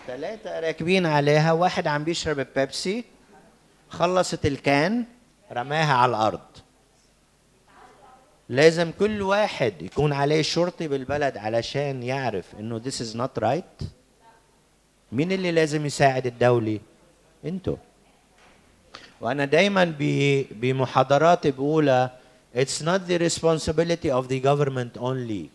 3 راكبين عليها. واحد عم بيشرب بيبسي خلصت الكان رماها على الأرض. لازم كل واحد يكون عليه شرطي بالبلد علشان يعرف انه this is not right. مين اللي لازم يساعد الدولة؟ انتو. وانا دايما بمحاضراتي بقولها it's not the responsibility of the government only.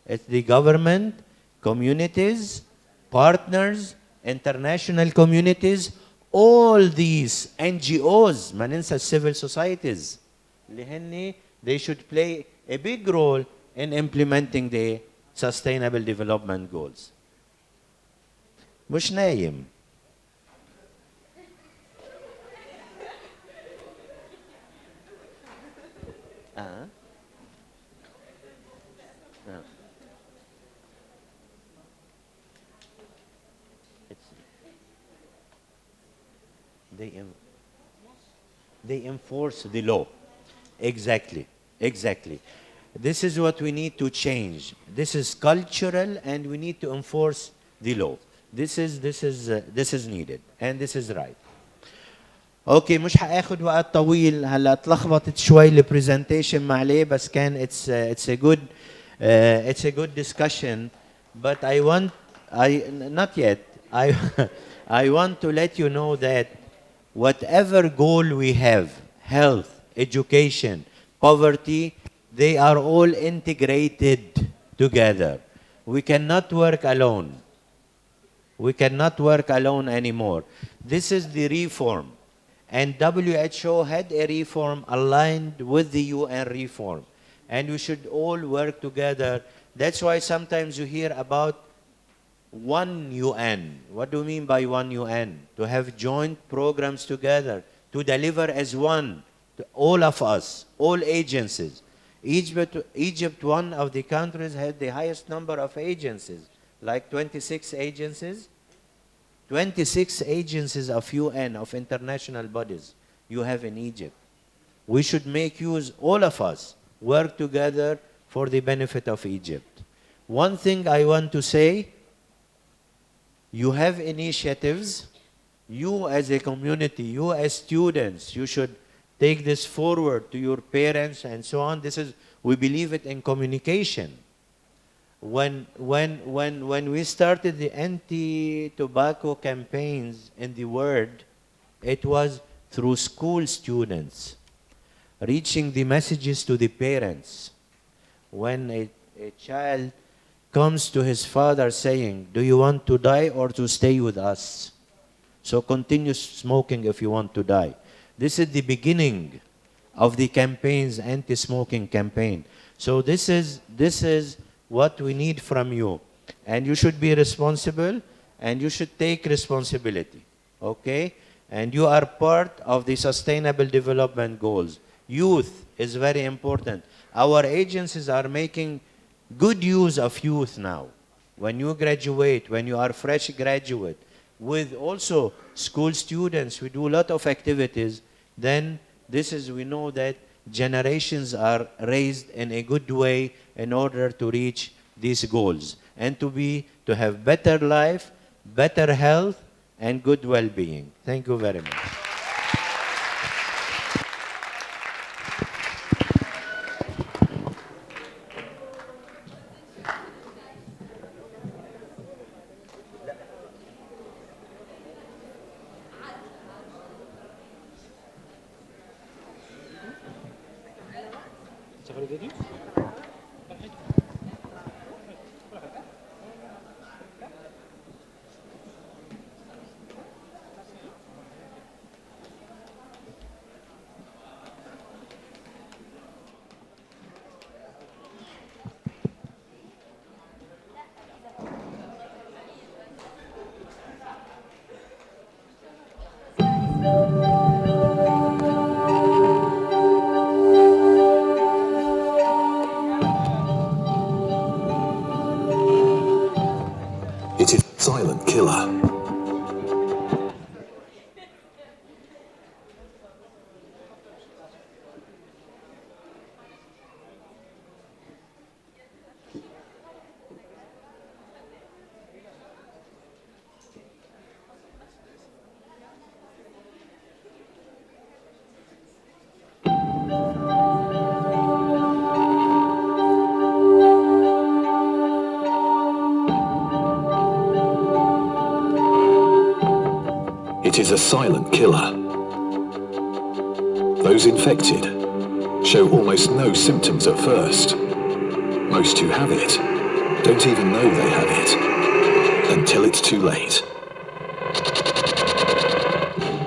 It's the government, communities, partners, international communities, all these NGOs ما ننسى civil societies اللي هني they should play a big role in implementing the sustainable development goals. مش نايم. They enforce the law. Exactly. Exactly. This is what we need to change. This is cultural, and we need to enforce the law. This is needed, and this is right. Okay, مش هاخد وقت طويل. هلا اتلخبطت شوي البرزنتيشن معليه بس كان it's a good discussion. But not yet. I want to let you know that whatever goal we have, health, education, poverty, they are all integrated together. We cannot work alone. We cannot work alone anymore. This is the reform. And WHO had a reform aligned with the UN reform. And we should all work together. That's why sometimes you hear about one UN. What do you mean by one UN? To have joint programs together, to deliver as one, to all of us, all agencies. Egypt, one of the countries, had the highest number of agencies, like 26 agencies. 26 agencies of UN, of international bodies, you have in Egypt. We should make use, all of us, work together for the benefit of Egypt. One thing I want to say, you have initiatives. You as a community, you as students, you should take this forward to your parents and so on. This is, we believe it in communication. When we started the anti-tobacco campaigns in the world, it was through school students, reaching the messages to the parents. When a child comes to his father saying, do you want to die or to stay with us? So continue smoking if you want to die. This is the beginning of the campaigns, anti-smoking campaign. So this is what we need from you. And you should be responsible, and you should take responsibility, okay? And you are part of the Sustainable Development Goals. Youth is very important. Our agencies are making good use of youth now. When you graduate, when you are fresh graduate, with also school students, we do a lot of activities, then this is, we know that generations are raised in a good way in order to reach these goals and to have better life, better health, and good well-being. Thank you very much. It is a silent killer. It is a silent killer. Those infected show almost no symptoms at first. Most who have it don't even know they have it until it's too late.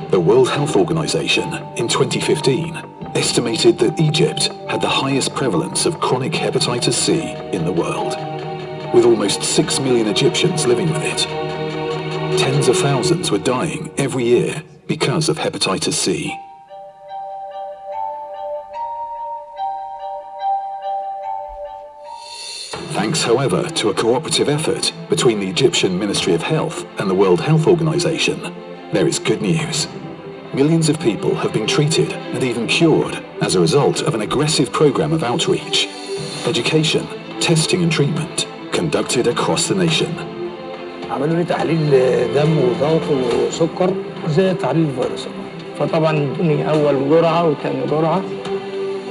The World Health Organization in 2015 estimated that Egypt had the highest prevalence of chronic hepatitis C in the world, with almost 6 million Egyptians living with it. Tens of thousands were dying every year because of hepatitis C. Thanks, however, to a cooperative effort between the Egyptian Ministry of Health and the World Health Organization, there is good news. Millions of people have been treated and even cured as a result of an aggressive program of outreach, education, testing and treatment conducted across the nation. عملوا لي تحليل دم وضغط وسكر زي تحليل الفيروس فطبعا ادوني اول جرعه وثاني جرعه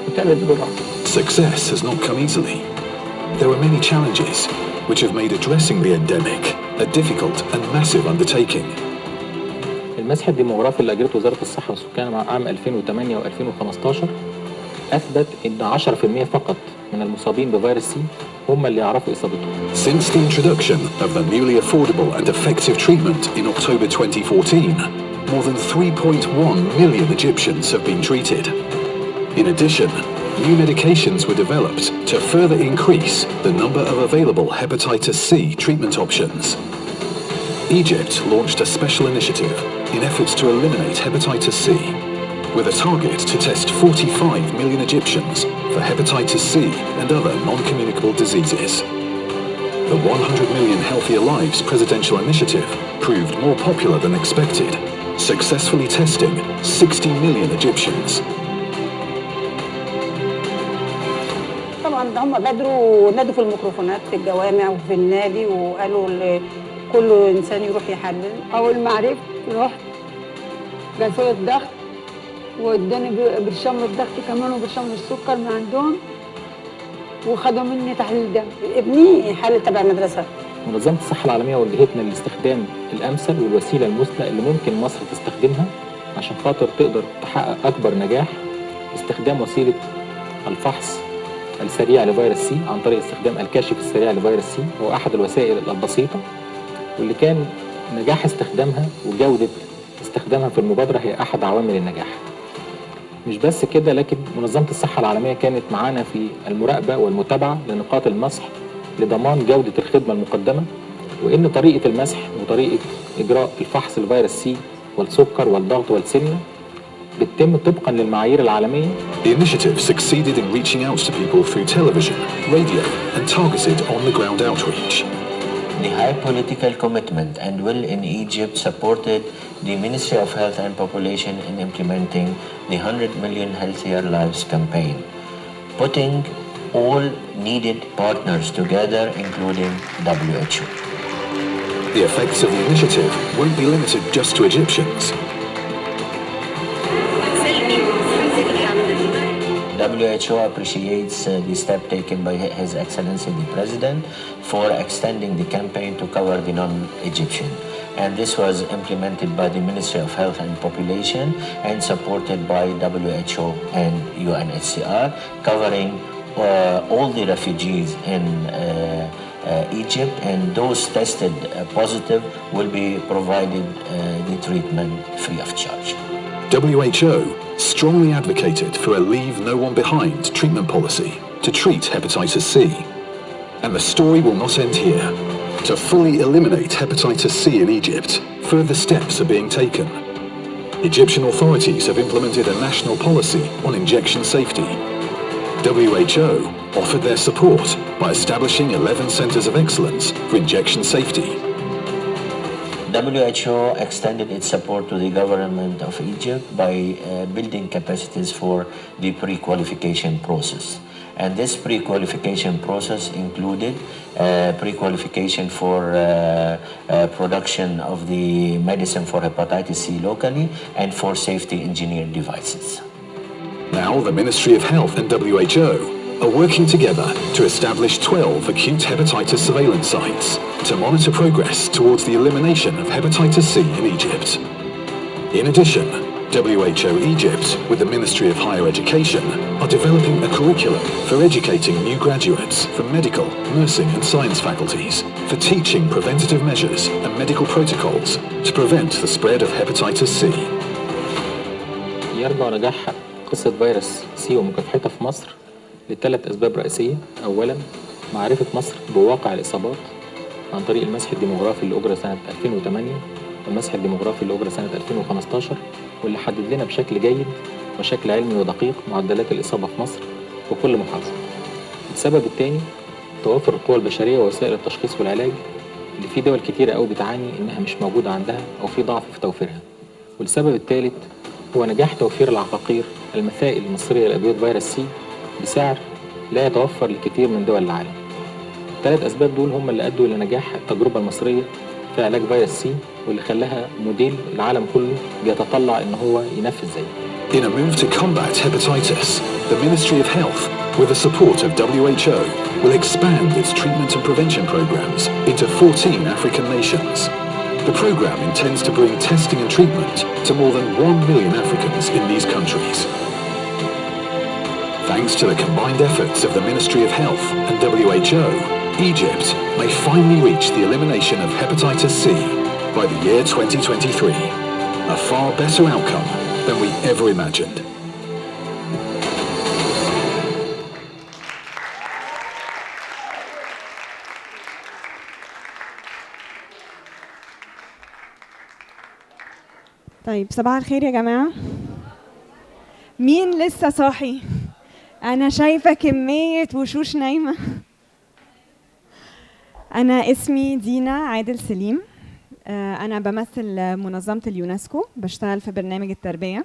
وثالث جرعه. Success has not come easily. There were many challenges which have made addressing the endemic a difficult and massive undertaking. المسح الديموغرافي اللي أجرته وزارة الصحة والسكان مع عام 2008 و2015 أثبت إن 10% فقط من المصابين بفيروس سي هم اللي يعرفوا إصابتهم. Since the introduction of the newly affordable and effective treatment in October 2014, more than 3.1 million Egyptians have been treated. In addition, new medications were developed to further increase the number of available hepatitis C treatment options. Egypt launched a special initiative in efforts to eliminate hepatitis C, with a target to test 45 million Egyptians for hepatitis C and other non-communicable diseases. The 100 Million Healthier Lives presidential initiative proved more popular than expected, successfully testing 60 million Egyptians. طبعا ده هم بادروا نادوا في الميكروفونات في الجوامع وفي النادي وقالوا كل انسان يروح يحلل. اول ما عرفت رحت جلسوا الضغط واداني برشام الضغط كمان وبرشام السكر من عندهم وخدوا مني تحليل دم. ابني حالل تبع المدرسه. منظمة الصحة العالمية وجهتنا لاستخدام الأمثل والوسيلة المثلى اللي ممكن مصر تستخدمها عشان خاطر تقدر تحقق أكبر نجاح، استخدام وسيلة الفحص السريع لفيروس سي عن طريق استخدام الكاشف السريع لفيروس سي. هو أحد الوسائل البسيطة واللي كان نجاح استخدامها وجودة استخدامها في المبادرة هي أحد عوامل النجاح. مش بس كده، لكن منظمة الصحة العالمية كانت معانا في المراقبة والمتابعة لنقاط المسح لضمان جودة الخدمة المقدمة، وإن طريقة المسح وطريقة إجراء الفحص لفيروس سي والسكر والضغط والسمنة بتتم طبقا للمعايير العالمية. The initiative succeeded in reaching out to people through television, radio and targeted on-the-ground outreach. The high political commitment and will in Egypt supported the Ministry of Health and Population in implementing the 100 Million Healthier Lives campaign, putting all needed partners together, including WHO. The effects of the initiative won't be limited just to Egyptians. WHO appreciates the step taken by His Excellency the President for extending the campaign to cover the non-Egyptian. And this was implemented by the Ministry of Health and Population and supported by WHO and UNHCR, covering all the refugees in Egypt, and those tested positive will be provided the treatment free of charge. WHO strongly advocated for a Leave No One Behind treatment policy to treat hepatitis C. And the story will not end here. To fully eliminate hepatitis C in Egypt, further steps are being taken. Egyptian authorities have implemented a national policy on injection safety. WHO offered their support by establishing 11 centers of excellence for injection safety. WHO extended its support to the government of Egypt by building capacities for the pre-qualification process. And this pre-qualification process included pre-qualification for production of the medicine for hepatitis C locally and for safety engineered devices. Now the Ministry of Health and WHO are working together to establish 12 acute hepatitis surveillance sites to monitor progress towards the elimination of hepatitis C in Egypt. In addition, WHO Egypt, with the Ministry of Higher Education, are developing a curriculum for educating new graduates from medical, nursing and science faculties for teaching preventative measures and medical protocols to prevent the spread of hepatitis C. يرجع نجاح قصة فيروس سي ومكافحتها في مصر لثلاث أسباب رئيسية. أولاً، معرفة مصر بواقع الإصابات عن طريق المسح الديموغرافي اللي أجرى سنة 2008 والمسح الديموغرافي اللي أجرى سنة 2015، واللي حدد لنا بشكل جيد وشكل علمي ودقيق معدلات الإصابة في مصر وكل محافظة. السبب الثاني، توافر القوى البشرية ووسائل التشخيص والعلاج اللي في دول كتيرة قوي بتعاني إنها مش موجودة عندها أو في ضعف في توفيرها. والسبب الثالث هو نجاح توفير العقاقير المثائل المصرية لأدوية فيروس سي بسعر لا يتوفر لكثير من دول العالم. الثلاث أسباب دول هم اللي أدوا لنجاح التجربة المصرية في علاج فيروس سي، واللي خلاها موديل العالم كله بيتطلع إن هو ينفذ زيه. In a move to combat hepatitis, the Ministry of Health, with the support of WHO, will expand its treatment and prevention programs into 14 African nations. The programme intends to bring testing and treatment to more than 1 million Africans in these countries. Thanks to the combined efforts of the Ministry of Health and WHO, Egypt may finally reach the elimination of hepatitis C by the year 2023. A far better outcome than we ever imagined. طيب صباح الخير يا جماعة. مين لسه صاحي؟ أنا شايفة كمية وشوش نايمة. أنا اسمي دينا عادل سليم. أنا بمثل منظمة اليونسكو، بشتغل في برنامج التربية.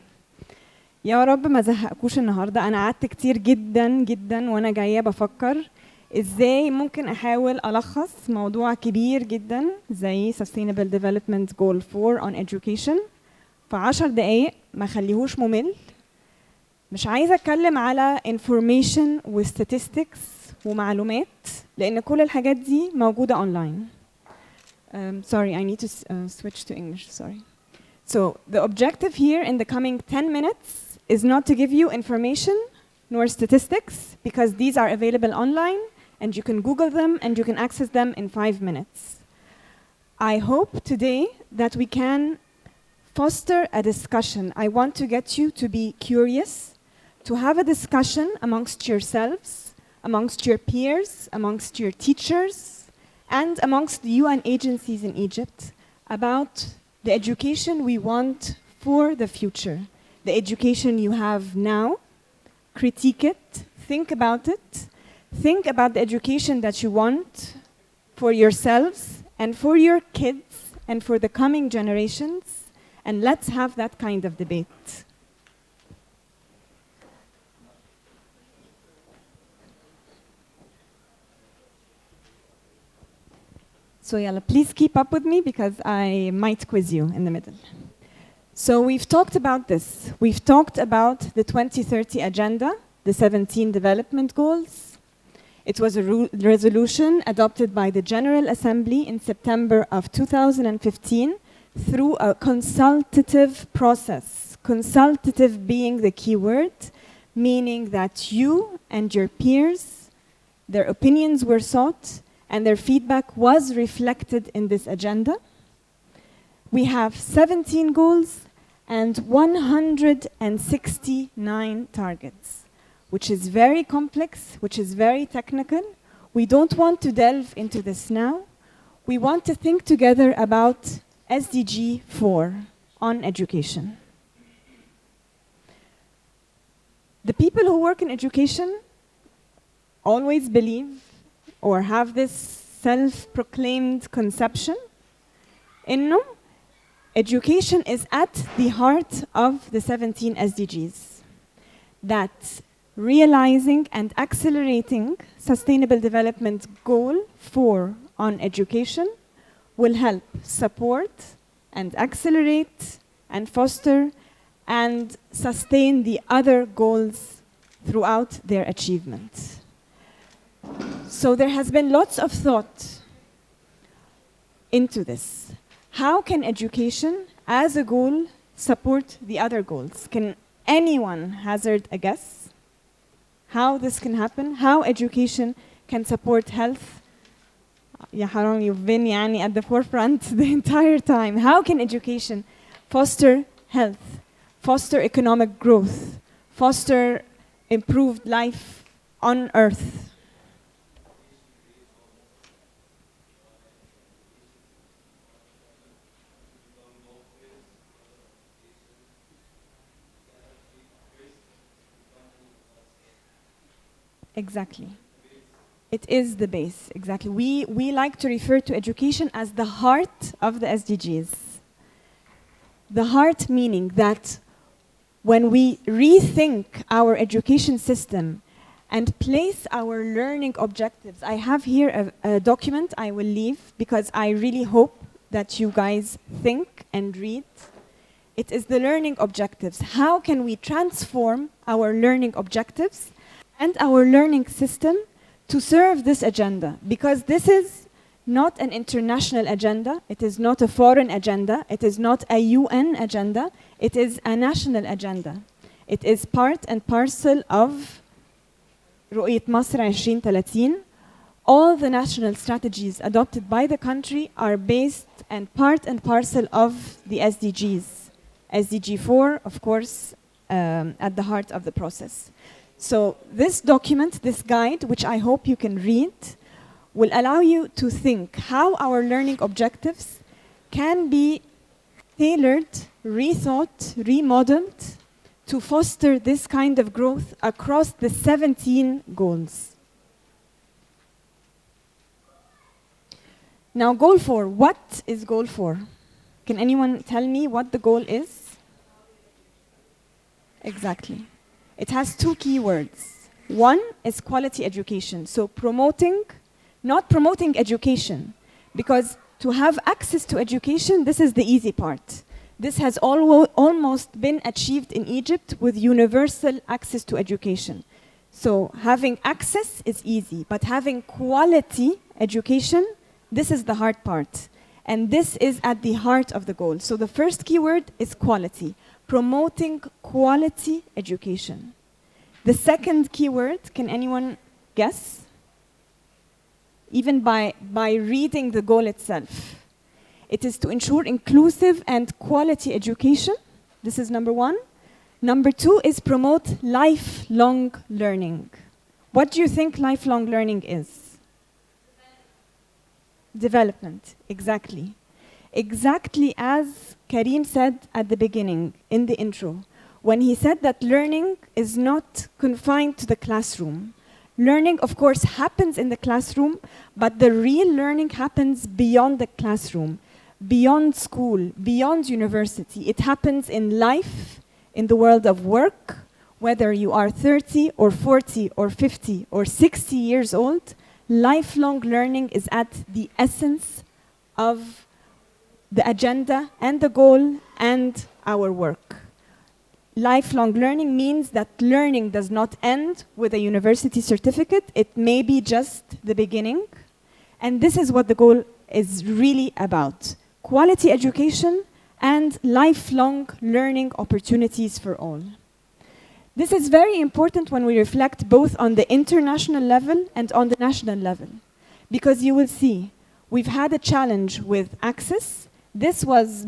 يا رب ما زهقكوش النهاردة. أنا قعدت كتير جدا جدا وأنا جاية بفكر إزاي ممكن أحاول ألخص موضوع كبير جدا زي Sustainable Development Goal 4 on Education في 10 دقايق، ما خليهوش ممل. مش عايزة أتكلم على information و statistics ومعلومات لأن كل الحاجات دي موجودة online. Sorry, I need to switch to English, sorry. So the objective here in the coming 10 minutes is not to give you information nor statistics because these are available online and you can Google them and you can access them in 5 minutes. I hope today that we can foster a discussion. I want to get you to be curious, to have a discussion amongst yourselves, amongst your peers, amongst your teachers, and amongst the UN agencies in Egypt about the education we want for the future. The education you have now, critique it, think about it, think about the education that you want for yourselves and for your kids and for the coming generations, and let's have that kind of debate. So yalla, please keep up with me because I might quiz you in the middle. So we've talked about this. We've talked about the 2030 agenda, the 17 development goals. It was a resolution adopted by the General Assembly in September of 2015 through a consultative process. Consultative being the key word, meaning that you and your peers, their opinions were sought and their feedback was reflected in this agenda. We have 17 goals and 169 targets, which is very complex, which is very technical. We don't want to delve into this now. We want to think together about SDG 4 on education. The people who work in education always believe or have this self-proclaimed conception إنه education is at the heart of the 17 SDGs. That realizing and accelerating Sustainable Development Goal 4 on education will help support and accelerate and foster and sustain the other goals throughout their achievement. So there has been lots of thought into this. How can education as a goal support the other goals? Can anyone hazard a guess how this can happen? How education can support health? Ya haram, you've been يعني at the forefront the entire time. How can education foster health, foster economic growth, foster improved life on earth? Exactly. It is the base, exactly. We like to refer to education as the heart of the SDGs. The heart meaning that when we rethink our education system and place our learning objectives, I have here a document I will leave because I really hope that you guys think and read. It is the learning objectives. How can we transform our learning objectives and our learning system to serve this agenda? Because this is not an international agenda, it is not a foreign agenda, it is not a UN agenda, it is a national agenda. It is part and parcel of رؤية مصر 2030. All the national strategies adopted by the country are based and part and parcel of the SDGs. SDG 4, of course, at the heart of the process. So this document, this guide, which I hope you can read, will allow you to think how our learning objectives can be tailored, rethought, remodeled to foster this kind of growth across the 17 goals. Now, goal 4. What is goal 4? Can anyone tell me what the goal is? Exactly. It has 2 key words. One is quality education. So promoting, not promoting education, because to have access to education, this is the easy part. This has almost been achieved in Egypt with universal access to education. So having access is easy, but having quality education, this is the hard part. And this is at the heart of the goal. So the first keyword is quality, promoting quality education. The second keyword, can anyone guess? Even by reading the goal itself. It is to ensure inclusive and quality education. This is number 1. Number 2 is promote lifelong learning. What do you think lifelong learning is? Development, exactly. Exactly as Karim said at the beginning, in the intro, when he said that learning is not confined to the classroom. Learning, of course, happens in the classroom, but the real learning happens beyond the classroom, beyond school, beyond university. It happens in life, in the world of work, whether you are 30 or 40 or 50 or 60 years old. Lifelong learning is at the essence of the agenda and the goal and our work. Lifelong learning means that learning does not end with a university certificate. It may be just the beginning. And this is what the goal is really about. Quality education and lifelong learning opportunities for all. This is very important when we reflect both on the international level and on the national level. Because you will see, we've had a challenge with access. This was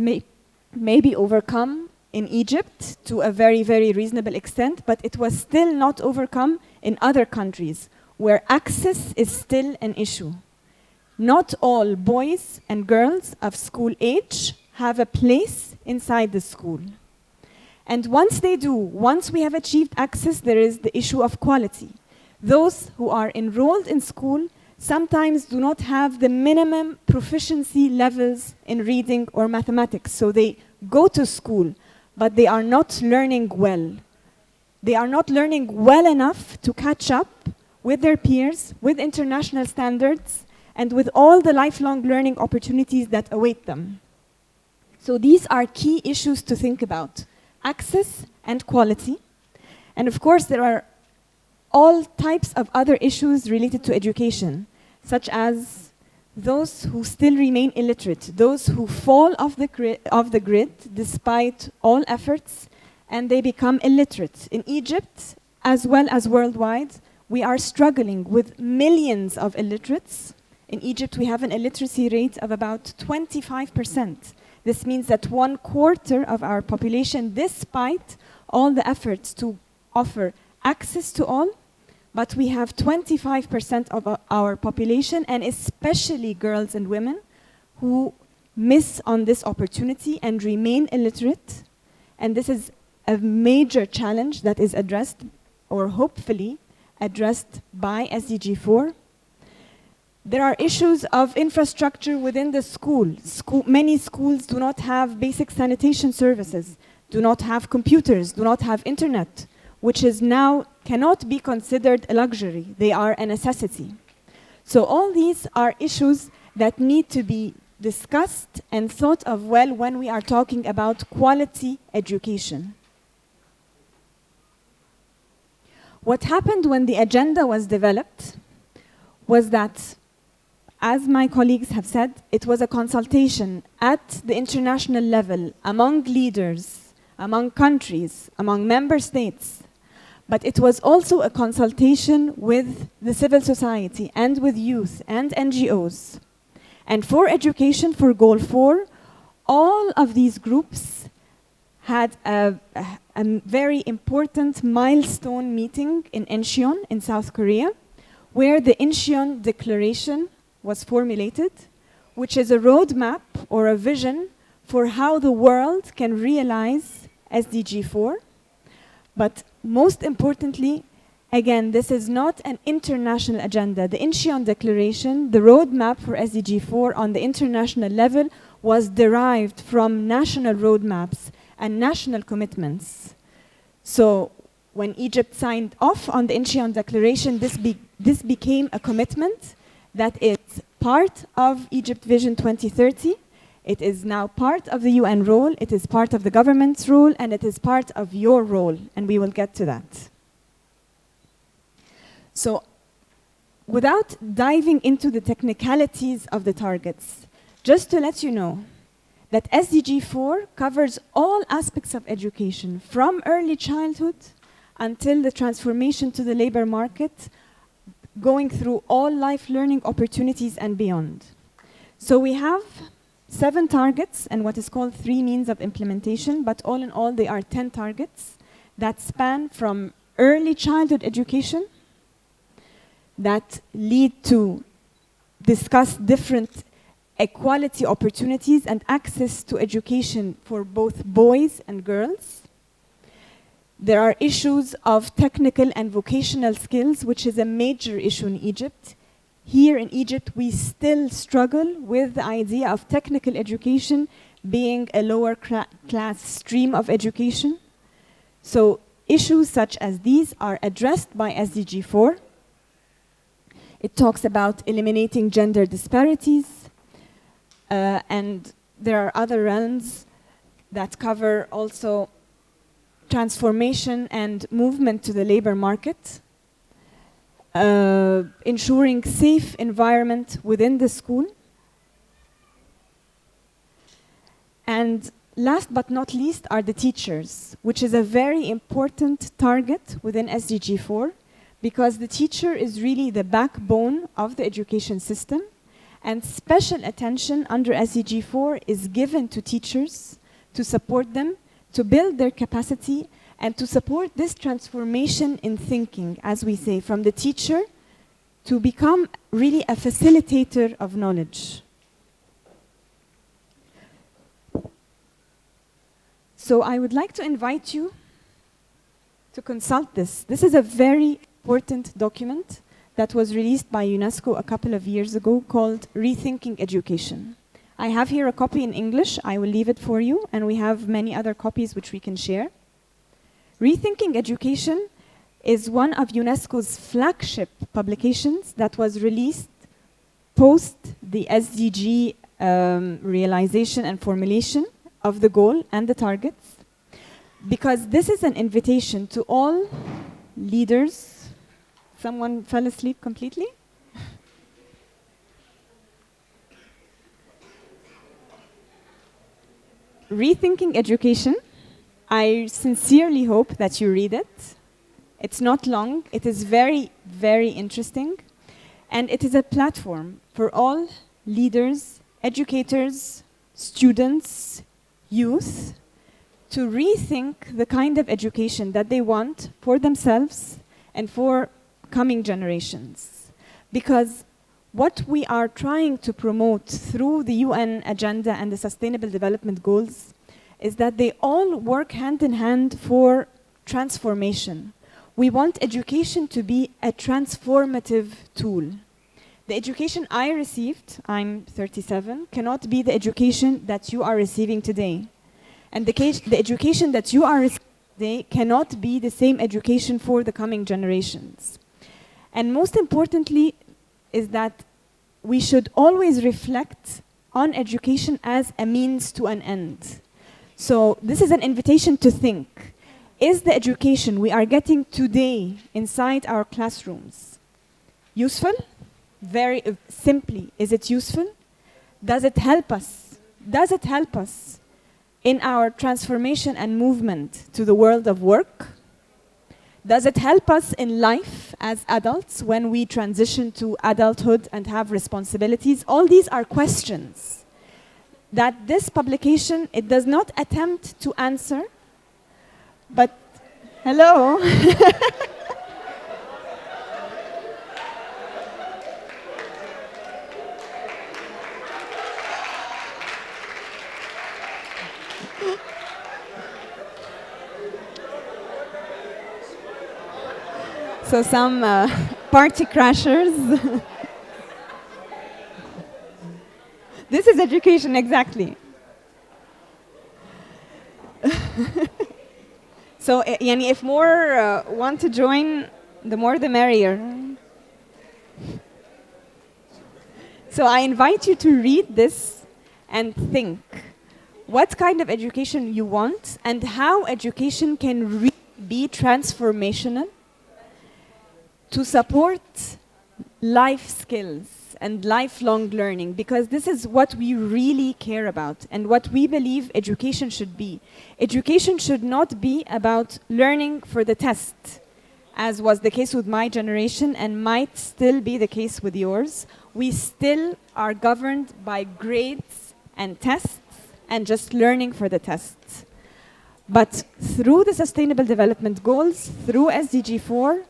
maybe overcome in Egypt to a very, very reasonable extent, but it was still not overcome in other countries where access is still an issue. Not all boys and girls of school age have a place inside the school. And once they do, once we have achieved access, there is the issue of quality. Those who are enrolled in school sometimes do not have the minimum proficiency levels in reading or mathematics. So they go to school, but they are not learning well. They are not learning well enough to catch up with their peers, with international standards, and with all the lifelong learning opportunities that await them. So these are key issues to think about. Access and quality. And of course, there are all types of other issues related to education, such as those who still remain illiterate, those who fall off the grid despite all efforts, and they become illiterate. In Egypt, as well as worldwide, we are struggling with millions of illiterates. In Egypt, we have an illiteracy rate of about 25%. This means that 1/4 of our population, despite all the efforts to offer access to all, but we have 25% of our population, and especially girls and women, who miss on this opportunity and remain illiterate. And this is a major challenge that is addressed, or hopefully addressed by SDG 4. There are issues of infrastructure within the school. Many schools do not have basic sanitation services, do not have computers, do not have internet, which is now cannot be considered a luxury. They are a necessity. So all these are issues that need to be discussed and thought of well when we are talking about quality education. What happened when the agenda was developed was that as my colleagues have said, it was a consultation at the international level among leaders, among countries, among member states. But it was also a consultation with the civil society and with youth and NGOs. And for education, for Goal 4, all of these groups had a very important milestone meeting in Incheon in South Korea, where the Incheon Declaration was formulated, which is a roadmap or a vision for how the world can realize SDG 4. But most importantly, again, this is not an international agenda. The Incheon Declaration, the roadmap for SDG 4 on the international level, was derived from national roadmaps and national commitments. So when Egypt signed off on the Incheon Declaration, this became a commitment that is part of Egypt Vision 2030. It is now part of the UN role, it is part of the government's role, and it is part of your role, and we will get to that. So, without diving into the technicalities of the targets, just to let you know that SDG 4 covers all aspects of education, from early childhood until the transformation to the labor market, going through all life learning opportunities and beyond. So we have 7 targets and what is called 3 means of implementation, but all in all, they are 10 targets that span from early childhood education, that lead to discuss different equality opportunities and access to education for both boys and girls. There are issues of technical and vocational skills, which is a major issue in Egypt. Here in Egypt, we still struggle with the idea of technical education being a lower class stream of education. So issues such as these are addressed by SDG 4. It talks about eliminating gender disparities, and there are other realms that cover also transformation and movement to the labor market, ensuring safe environment within the school. And last but not least are the teachers, which is a very important target within SDG 4, because the teacher is really the backbone of the education system, and special attention under SDG 4 is given to teachers to support them, to build their capacity, and to support this transformation in thinking, as we say, from the teacher to become really a facilitator of knowledge. So I would like to invite you to consult this. This is a very important document that was released by UNESCO a couple of years ago called Rethinking Education. I have here a copy in English. I will leave it for you, and we have many other copies which we can share. Rethinking Education is one of UNESCO's flagship publications that was released post the SDG realization and formulation of the goal and the targets, because this is an invitation to all leaders. Someone fell asleep completely? Rethinking Education, I sincerely hope that you read it. It's not long, it is very, very interesting, and it is a platform for all leaders, educators, students, youth, to rethink the kind of education that they want for themselves and for coming generations. Because what we are trying to promote through the UN agenda and the Sustainable Development Goals is that they all work hand in hand for transformation. We want education to be a transformative tool. The education I received, I'm 37, cannot be the education that you are receiving today. And the education that you are receiving today cannot be the same education for the coming generations. And most importantly is that we should always reflect on education as a means to an end. So this is an invitation to think. Is the education we are getting today inside our classrooms useful? very simply, is it useful? Does it help us? Does it help us in our transformation and movement to the world of work? Does it help us in life as adults when we transition to adulthood and have responsibilities? All these are questions that this publication, it does not attempt to answer, but hello. So some party crashers. This is education, exactly. So, yani, if more want to join, the more the merrier. So I invite you to read this and think what kind of education you want and how education can really be transformational to support life skills and lifelong learning, because this is what we really care about and what we believe education should be. Education should not be about learning for the test, as was the case with my generation and might still be the case with yours. We still are governed by grades and tests and just learning for the tests. But through the Sustainable Development Goals, through SDG 4,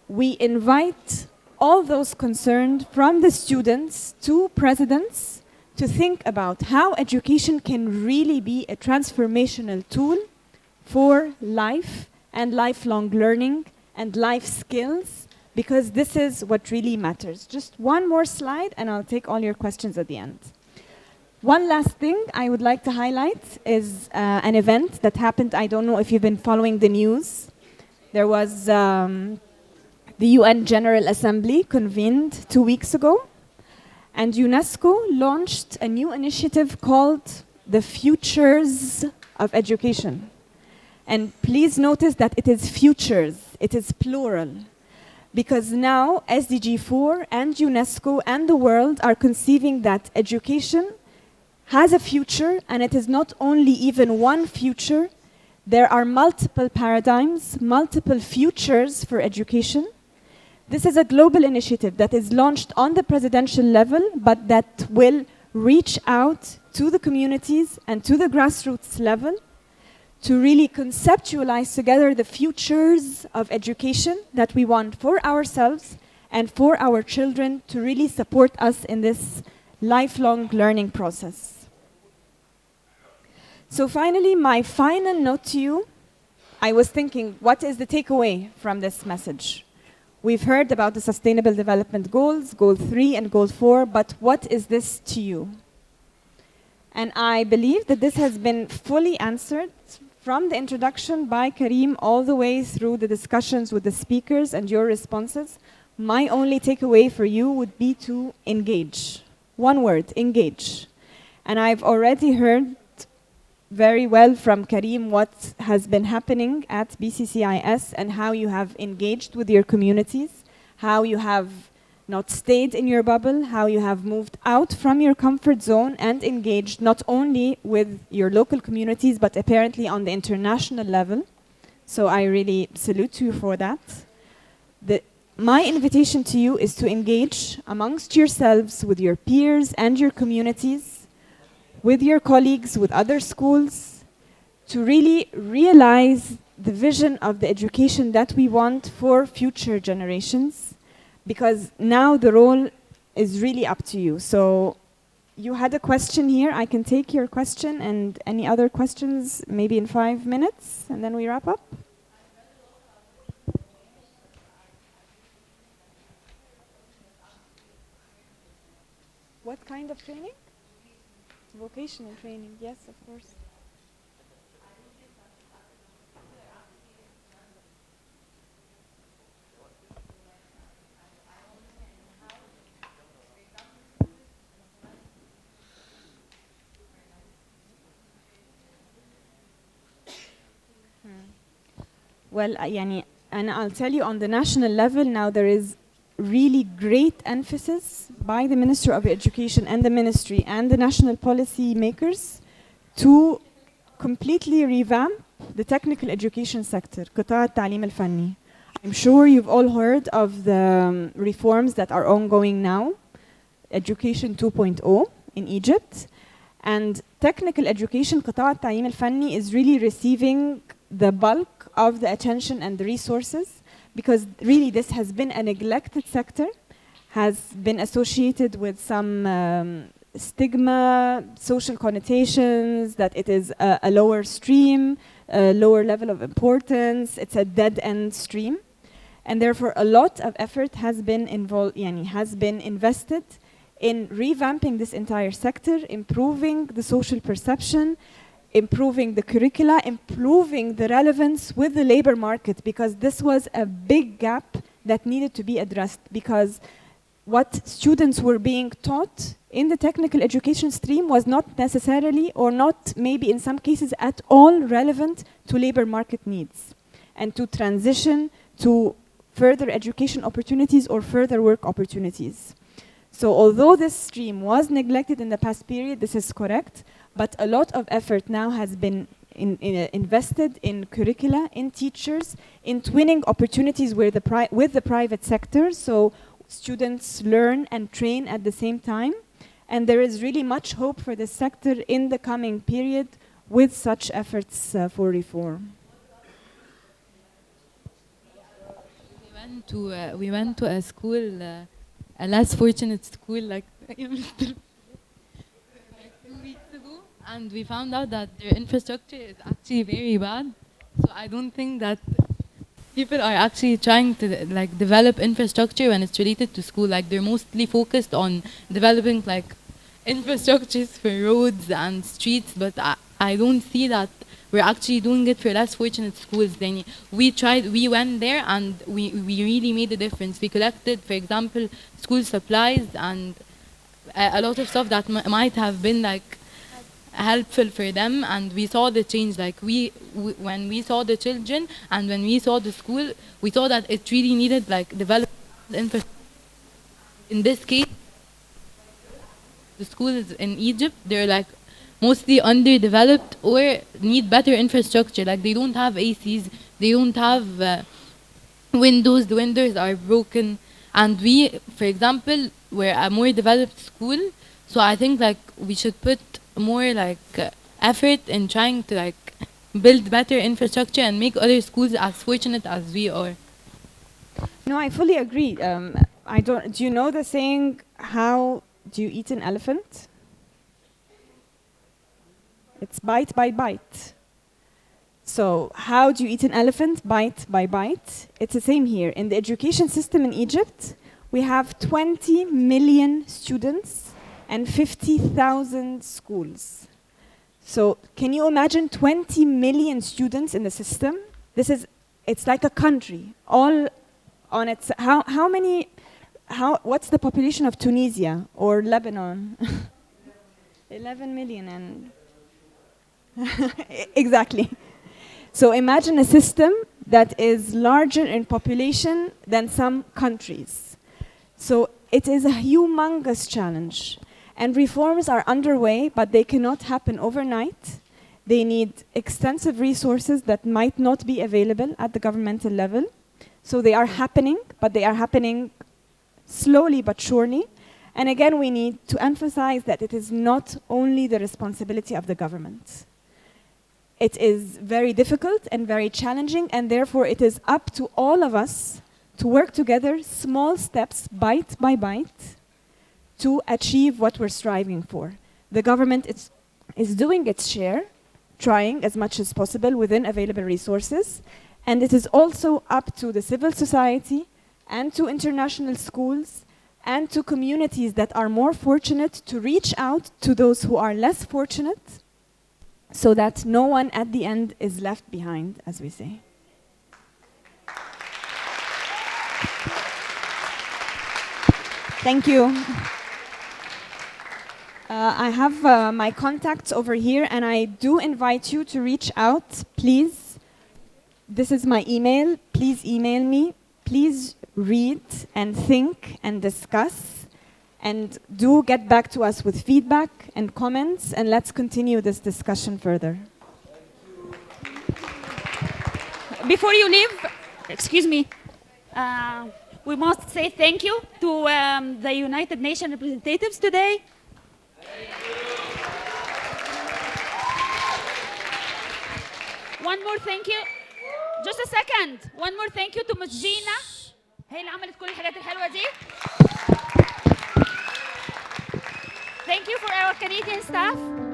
we invite all those concerned, from the students to presidents, to think about how education can really be a transformational tool for life and lifelong learning and life skills, because this is what really matters. Just one more slide and I'll take all your questions at the end. One last thing I would like to highlight is an event that happened. I don't know if you've been following the news. There was the UN General Assembly convened 2 weeks ago, and UNESCO launched a new initiative called the Futures of Education. And please notice that it is futures, it is plural, because now SDG 4 and UNESCO and the world are conceiving that education has a future, and it is not only even one future. There are multiple paradigms, multiple futures for education. This is a global initiative that is launched on the presidential level, but that will reach out to the communities and to the grassroots level to really conceptualize together the futures of education that we want for ourselves and for our children, to really support us in this lifelong learning process. So finally, my final note to you, I was thinking, what is the takeaway from this message? We've heard about the Sustainable Development Goals, Goal 3 and Goal 4, but what is this to you? And I believe that this has been fully answered from the introduction by Karim all the way through the discussions with the speakers and your responses. My only takeaway for you would be to engage. One word, engage. And I've already heard very well from Karim what has been happening at BCCIS and how you have engaged with your communities, how you have not stayed in your bubble, how you have moved out from your comfort zone and engaged not only with your local communities, but apparently on the international level. So I really salute you for that. My invitation to you is to engage amongst yourselves, with your peers and your communities, with your colleagues, with other schools, to really realize the vision of the education that we want for future generations, because now the role is really up to you. So you had a question here. I can take your question and any other questions maybe in 5 minutes, and then we wrap up. What kind of training? Vocational training, yes, of course. Well, يعني, and I'll tell you, on the national level now there is really great emphasis by the Minister of Education and the ministry and the national policy makers to completely revamp the technical education sector, قطاع التعليم الفني. I'm sure you've all heard of the reforms that are ongoing now, Education 2.0 in Egypt. And technical education, قطاع التعليم الفني, is really receiving the bulk of the attention and the resources, because really this has been a neglected sector, has been associated with some stigma, social connotations, that it is a lower stream, a lower level of importance, it's a dead-end stream. And therefore a lot of effort has been invested in revamping this entire sector, improving the social perception, improving the curricula, improving the relevance with the labor market, because this was a big gap that needed to be addressed, because what students were being taught in the technical education stream was not necessarily, or not maybe in some cases at all, relevant to labor market needs and to transition to further education opportunities or further work opportunities. So although this stream was neglected in the past period, this is correct, but a lot of effort now has been invested in curricula, in teachers, in twinning opportunities with the private sector, so students learn and train at the same time. And there is really much hope for this sector in the coming period with such efforts for reform. We went to a school, a less fortunate school, like 2 weeks ago, and we found out that their infrastructure is actually very bad. So I don't think that people are actually trying to like develop infrastructure when it's related to school. Like they're mostly focused on developing like infrastructures for roads and streets, but I don't see that we're actually doing it for less fortunate schools. Then we went there and we really made a difference. We collected, for example, school supplies and a lot of stuff that might have been like helpful for them, and we saw the change. Like when we saw the children and when we saw the school, we saw that it really needed like development infrastructure. In this case, the schools in Egypt, they're like mostly underdeveloped or need better infrastructure. Like they don't have ACs, they don't have windows, the windows are broken. And we, for example, we're a more developed school, so I think like we should put more like effort in trying to like build better infrastructure and make other schools as fortunate as we are. No, I fully agree. Do you know the saying, how do you eat an elephant? It's bite by bite. So how do you eat an elephant? Bite by bite. It's the same here. In the education system in Egypt, we have 20 million students and 50,000 schools. So can you imagine 20 million students in the system? It's like a country, all on its, what's the population of Tunisia or Lebanon? 11 million and exactly. So imagine a system that is larger in population than some countries. So it is a humongous challenge. And reforms are underway, but they cannot happen overnight. They need extensive resources that might not be available at the governmental level. So they are happening, but they are happening slowly but surely. And again, we need to emphasize that it is not only the responsibility of the government. It is very difficult and very challenging, and therefore it is up to all of us to work together, small steps, bite by bite, to achieve what we're striving for. The government is doing its share, trying as much as possible within available resources, and it is also up to the civil society and to international schools and to communities that are more fortunate to reach out to those who are less fortunate, so that no one at the end is left behind, as we say. Thank you. I have my contacts over here, and I do invite you to reach out, please. This is my email. Please email me. please read and think and discuss, and do get back to us with feedback and comments, and let's continue this discussion further. Before you leave, excuse me, we must say thank you to the United Nations representatives today. One more thank you. Just a second. One more thank you to Ms. Gina. هي اللي عملت كل الحاجات الحلوة دي. Thank you for our Canadian staff.